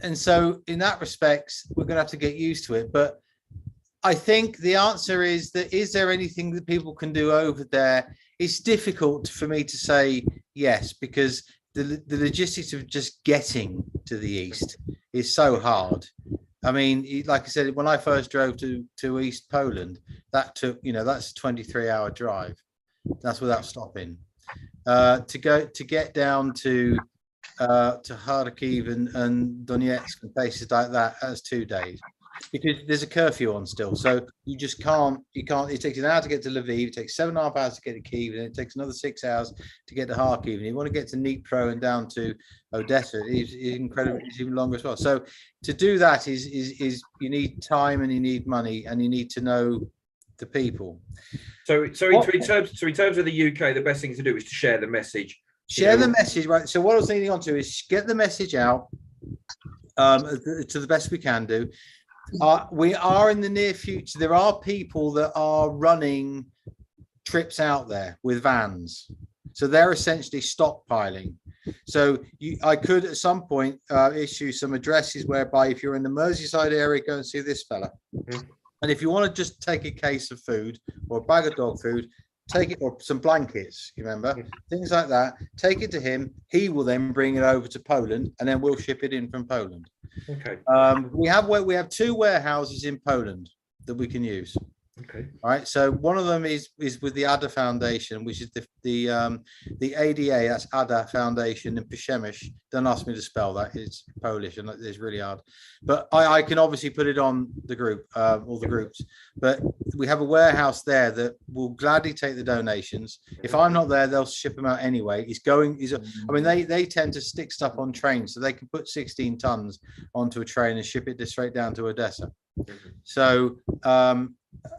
And so in that respect, we're going to have to get used to it. But I think the answer is that, is there anything that people can do over there? It's difficult for me to say yes, because the logistics of just getting to the east is so hard. I mean, like I said, when I first drove to East Poland, that took, you know, that's a 23-hour drive. That's without stopping. To get down to Kharkiv and Donetsk and places like that, that's 2 days, because there's a curfew on still. So you just can't. It takes an hour to get to Lviv. It takes 7.5 hours to get to Kyiv, and it takes another 6 hours to get to Kharkiv. And you want to get to Dnipro and down to Odessa, it's incredible. It's even longer as well. So to do that is you need time, and you need money, and you need to know the people. So in terms of the UK, the best thing to do is to share the message. Share the message, right? So what I was leading on to is get the message out, to the best we can do. We are in the near future. There are people that are running trips out there with vans. So they're essentially stockpiling. So I could at some point issue some addresses whereby if you're in the Merseyside area, go and see this fella. Mm-hmm. And if you want to just take a case of food or a bag of dog food, take it, or some blankets, you remember, things like that, take it to him. He will then bring it over to Poland, and then we'll ship it in from Poland. Okay. We have 2 warehouses in Poland that we can use. Okay. All right. So one of them is with the A.R.A.B.S Foundation, which is the ADA. That's A.R.A.B.S Foundation in Przemyśl. Don't ask me to spell that. It's Polish and it's really hard. But I can obviously put it on the group, all the groups. But we have a warehouse there that will gladly take the donations. If I'm not there, they'll ship them out anyway. I mean, they tend to stick stuff on trains, so they can put 16 tons onto a train and ship it straight down to Odessa. So.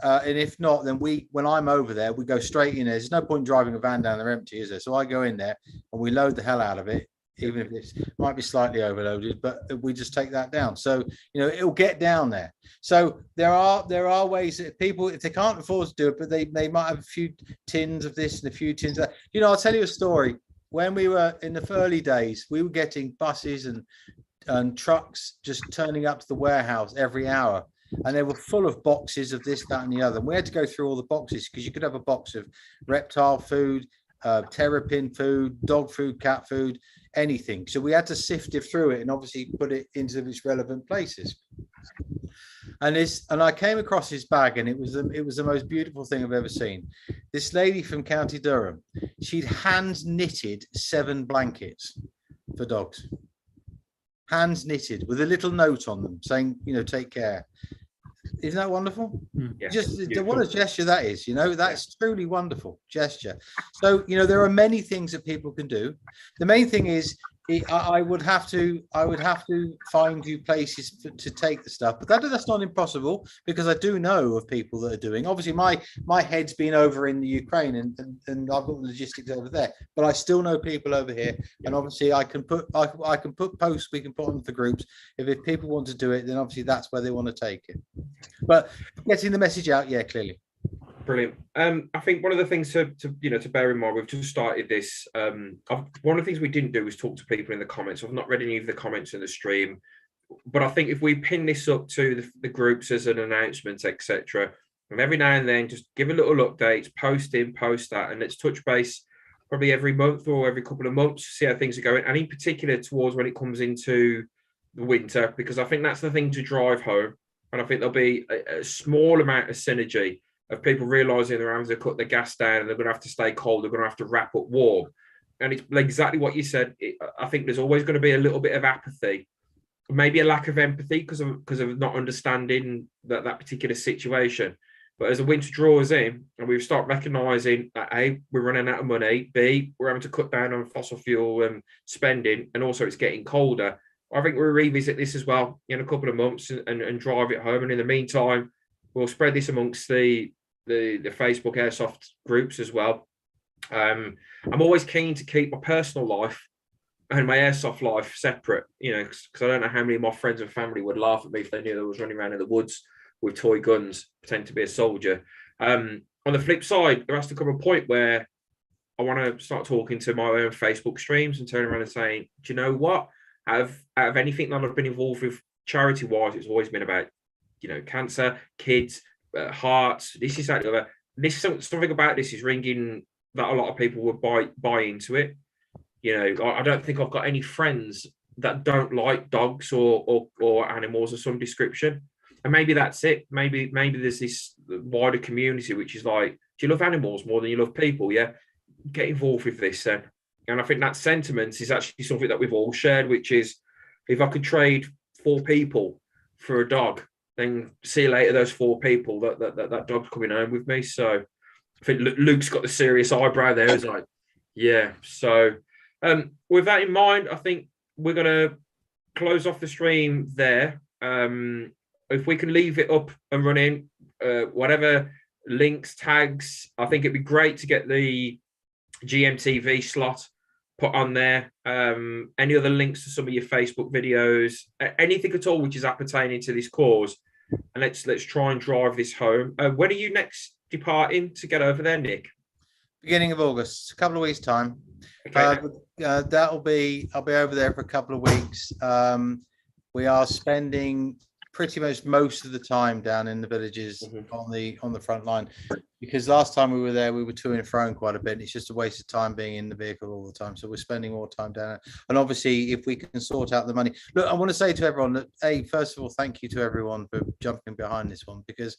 And if not, then when I'm over there, we go straight in there. There's no point driving a van down there empty, is there? So I go in there and we load the hell out of it, even if it might be slightly overloaded, but we just take that down. So, it'll get down there. So there are ways that people, if they can't afford to do it, but they might have a few tins of this and a few tins of that. I'll tell you a story. When we were in the early days, we were getting buses and trucks just turning up to the warehouse every hour. And they were full of boxes of this, that, and the other. And we had to go through all the boxes because you could have a box of reptile food, terrapin food, dog food, cat food, anything. So we had to sift it through it and obviously put it into its relevant places. And I came across his bag, and it was the most beautiful thing I've ever seen. This lady from County Durham, she'd hand knitted 7 blankets for dogs. Hands knitted with a little note on them saying, take care. Isn't that wonderful? Yeah, just what a gesture that is, that's truly wonderful gesture. So, there are many things that people can do. The main thing is I would have to find you places to take the stuff, but that's not impossible because I do know of people that are doing. Obviously, my head's been over in the Ukraine and I've got the logistics over there, but I still know people over here, and obviously I can put posts we can put on the groups. If people want to do it, then obviously that's where they want to take it. But getting the message out, clearly. Brilliant. I think one of the things to bear in mind, we've just started this. One of the things we didn't do was talk to people in the comments. I've not read any of the comments in the stream, but I think if we pin this up to the groups as an announcement, etc., and every now and then just give a little updates, post that, and let's touch base probably every month or every couple of months, see how things are going, and in particular towards when it comes into the winter, because I think that's the thing to drive home, and I think there'll be a small amount of synergy of people realising they're having to cut the gas down and they're going to have to stay cold, they're going to have to wrap up warm. And it's exactly what you said. I think there's always going to be a little bit of apathy, maybe a lack of empathy because of not understanding that particular situation. But as the winter draws in and we start recognising that A, we're running out of money, B, we're having to cut down on fossil fuel spending, and also it's getting colder, I think we'll revisit this as well in a couple of months and drive it home. And in the meantime, we'll spread this amongst the Facebook Airsoft groups as well. I'm always keen to keep my personal life and my airsoft life separate, because I don't know how many of my friends and family would laugh at me if they knew I was running around in the woods with toy guns, pretending to be a soldier. On the flip side, there has to come a point where I want to start talking to my own Facebook streams and turn around and saying, do you know what? Out of anything that I've been involved with charity-wise, it's always been about, cancer, kids, hearts, this is that, other. This something about this is ringing that a lot of people would buy into it. I don't think I've got any friends that don't like dogs or animals of some description, and maybe that's it. Maybe there's this wider community which is like, do you love animals more than you love people? Yeah, get involved with this then. And I think that sentiment is actually something that we've all shared, which is if I could trade 4 people for a dog, then see you later, those 4 people, that dog's coming home with me. So I think Luke's got the serious eyebrow there. It's like, yeah. So with that in mind, I think we're going to close off the stream there. If we can leave it up and running, whatever links, tags, I think it'd be great to get the GMTV slot put on there? Any other links to some of your Facebook videos? Anything at all which is appertaining to this cause? And let's try and drive this home. When are you next departing to get over there, Nick? Beginning of August, a couple of weeks' time. Okay. I'll be over there for a couple of weeks. We are spending pretty much most of the time down in the villages on the front line, because last time we were there, we were to and fro quite a bit. And it's just a waste of time being in the vehicle all the time. So we're spending more time down there. And obviously, if we can sort out the money. Look, I want to say to everyone that, first of all, thank you to everyone for jumping behind this one, because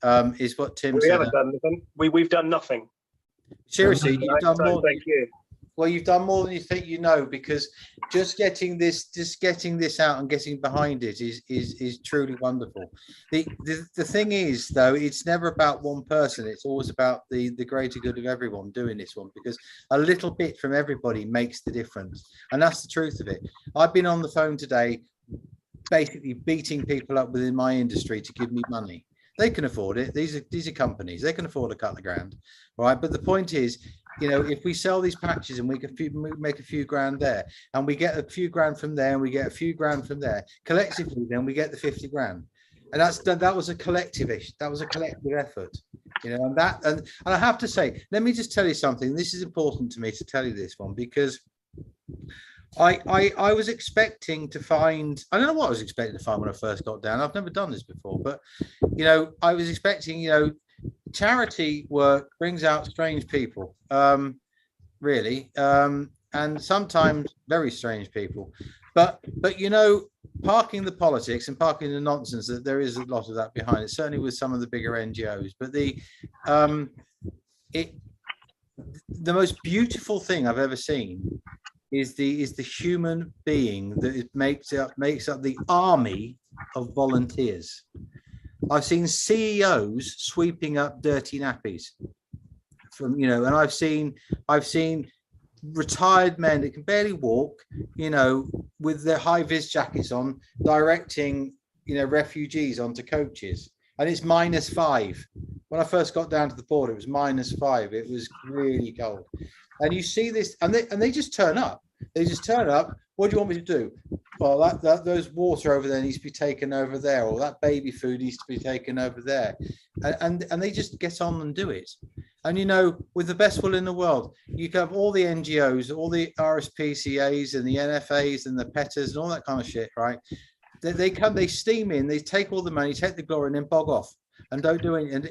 it's what Tim said. Haven't done anything. We've done nothing. Seriously, you've done more. Thank you. Well, you've done more than you think you know, because just getting this out and getting behind it is truly wonderful. The thing is, though, it's never about one person. It's always about the greater good of everyone doing this one, because a little bit from everybody makes the difference. And that's the truth of it. I've been on the phone today, basically beating people up within my industry to give me money. They can afford it. These are companies. They can afford a couple of grand, right? But the point is, if we sell these patches and we can make a few grand there, and we get a few grand from there, and we get a few grand from there, collectively, then we get the 50 grand. And that was a collective effort, and I have to say, let me just tell you something. This is important to me to tell you this one, because I was expecting to find, I don't know what I was expecting to find when I first got down. I've never done this before, but I was expecting, charity work brings out strange people, really, and sometimes very strange people. But parking the politics and parking the nonsense, that there is a lot of that behind it, certainly with some of the bigger NGOs. But the most beautiful thing I've ever seen is the human being that makes up the army of volunteers. I've seen CEOs sweeping up dirty nappies from, and I've seen retired men that can barely walk, with their high vis jackets on, directing, refugees onto coaches. And it's -5. When I first got down to the border, it was -5. It was really cold. And you see this, and they just turn up. They just turn up. What do you want me to do? Well, those water over there needs to be taken over there, or that baby food needs to be taken over there. And they just get on and do it. And, with the best will in the world, you can have all the NGOs, all the RSPCAs and the NFAs and the PETAs and all that kind of shit, right? They come, they steam in, they take all the money, take the glory, and then bog off and don't do anything.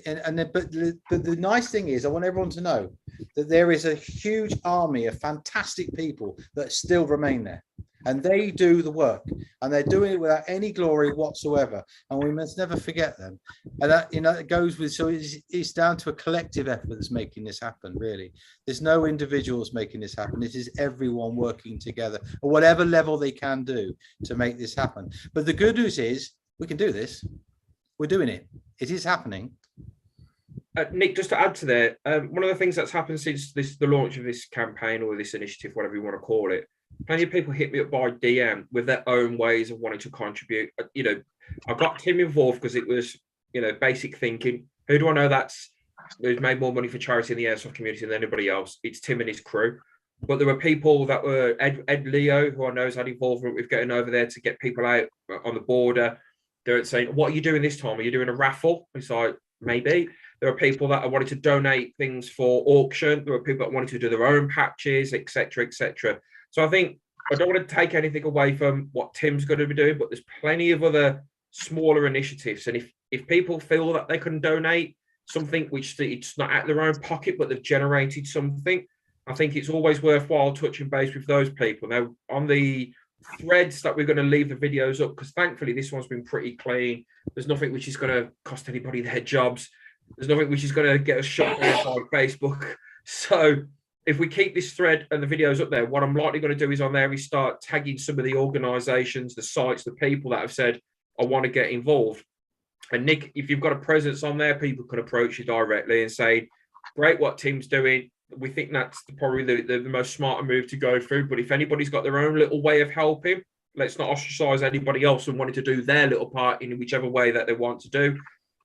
But the nice thing is, I want everyone to know that there is a huge army of fantastic people that still remain there. And they do the work, and they're doing it without any glory whatsoever. And we must never forget them. And that, it goes with, so it's down to a collective effort that's making this happen, really. There's no individuals making this happen. It is everyone working together at whatever level they can do to make this happen. But the good news is we can do this. We're doing it. It is happening. Nick, just to add to that, one of the things that's happened since the launch of this campaign, or this initiative, whatever you want to call it, plenty of people hit me up by DM with their own ways of wanting to contribute. I got Tim involved because it was, basic thinking. Who do I know who's made more money for charity in the airsoft community than anybody else? It's Tim and his crew. But there were people that were Ed Leo, who I know has had involvement with getting over there to get people out on the border. They're saying, what are you doing this time? Are you doing a raffle? It's like, maybe. There are people that wanted to donate things for auction. There were people that wanted to do their own patches, etc., etc. So I think I don't want to take anything away from what Tim's going to be doing, but there's plenty of other smaller initiatives. And if people feel that they can donate something which it's not at their own pocket, but they've generated something, I think it's always worthwhile touching base with those people. Now, on the threads that we're going to leave the videos up, because thankfully this one's been pretty clean. There's nothing which is going to cost anybody their jobs. There's nothing which is going to get us shut down by Facebook. So if we keep this thread and the videos up there, what I'm likely going to do is on there is start tagging some of the organisations, the sites, the people that have said, I want to get involved. And Nick, if you've got a presence on there, people can approach you directly and say, great, what Tim's doing. We think that's probably the most smarter move to go through. But if anybody's got their own little way of helping, let's not ostracise anybody else and wanting to do their little part in whichever way that they want to do.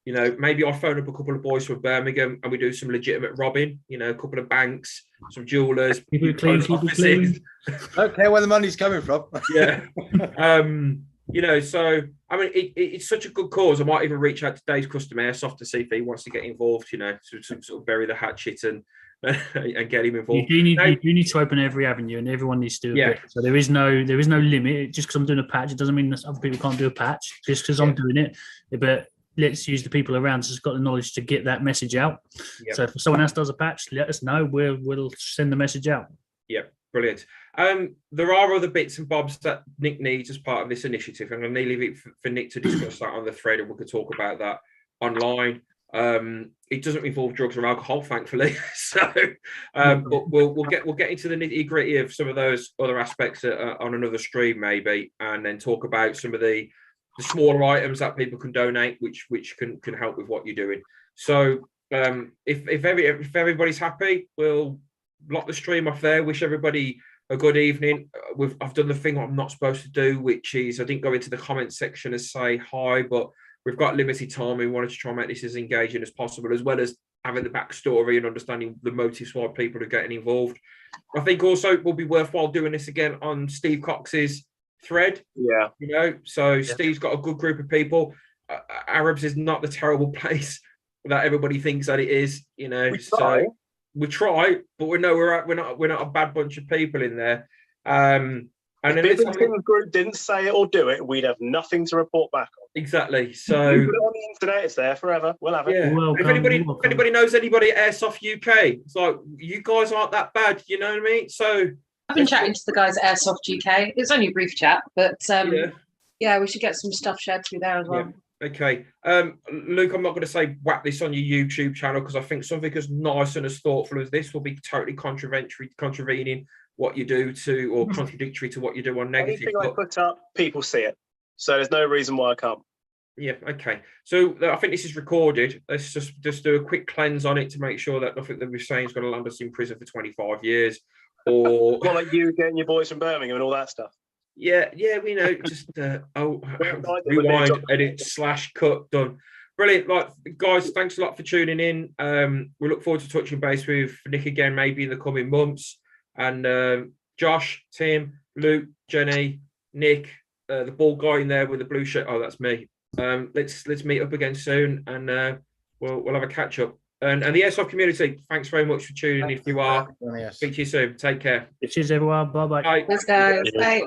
You know, maybe I phone up a couple of boys from Birmingham and we do some legitimate robbing. You know, a couple of banks, some jewelers, Keep it clean, post keep it offices. clean. Don't care where the money's coming from. Yeah. You know, so I mean, it's such a good cause. I might even reach out to Dave's Custom Airsoft to see if he wants to get involved. You know, to sort of bury the hatchet and get him involved. You do need to open every avenue, and everyone needs to do a bit. So there is no limit. Just because I'm doing a patch, it doesn't mean that other people can't do a patch. Just because I'm doing it, but let's use the people around who's got the knowledge to get that message out. Yep. So if someone else does a patch, let us know. We'll send the message out. Yeah, brilliant. There are other bits and bobs that Nick needs as part of this initiative. I'm going to leave it for Nick to discuss that on the thread, and we could talk about that online. It doesn't involve drugs or alcohol, thankfully. So, but we'll get into the nitty gritty of some of those other aspects on another stream, maybe, and then talk about some of the smaller items that people can donate, which can help with what you're doing. So, if everybody's happy, we'll lock the stream off there. Wish everybody a good evening. I've done the thing I'm not supposed to do, which is I didn't go into the comment section and say hi, but we've got limited time. We wanted to try and make this as engaging as possible, as well as having the backstory and understanding the motives why people are getting involved. I think also it will be worthwhile doing this again on Steve Cox's thread. Yeah. You know, so Steve's got a good group of people. A.R.A.B.S is not the terrible place that everybody thinks that it is. You know, we try, but we're not a bad bunch of people in there. And if the group didn't say it or do it, we'd have nothing to report back on. Exactly. So we put it on the internet, it's there forever. We'll have it. Yeah. If anybody knows anybody at Airsoft UK, it's like, you guys aren't that bad, you know what I mean? So I've been chatting to the guys at Airsoft UK. It's only a brief chat, but we should get some stuff shared through there as well. Yeah. Okay. Luke, I'm not going to say whack this on your YouTube channel, because I think something as nice and as thoughtful as this will be totally contravening what you do to, or contradictory to what you do on negative. Anything I put up, people see it. So there's no reason why I can't. Yeah, okay. So I think this is recorded. Let's just do a quick cleanse on it to make sure that nothing that we're saying is going to land us in prison for 25 years. Or well, like you getting your boys from Birmingham and all that stuff. Yeah, we know. Just rewind, edit, /cut, done. Brilliant. Like, guys, thanks a lot for tuning in. We look forward to touching base with Nick again, maybe in the coming months. And Josh, Tim, Luke, Jenny, Nick, the bald guy in there with the blue shirt. Oh, that's me. Let's meet up again soon, and we'll have a catch up. And the Airsoft community, thanks very much for tuning in. If you are, speak to you soon. Take care. Cheers, everyone. Bye bye. Bye. Thanks, guys. Bye.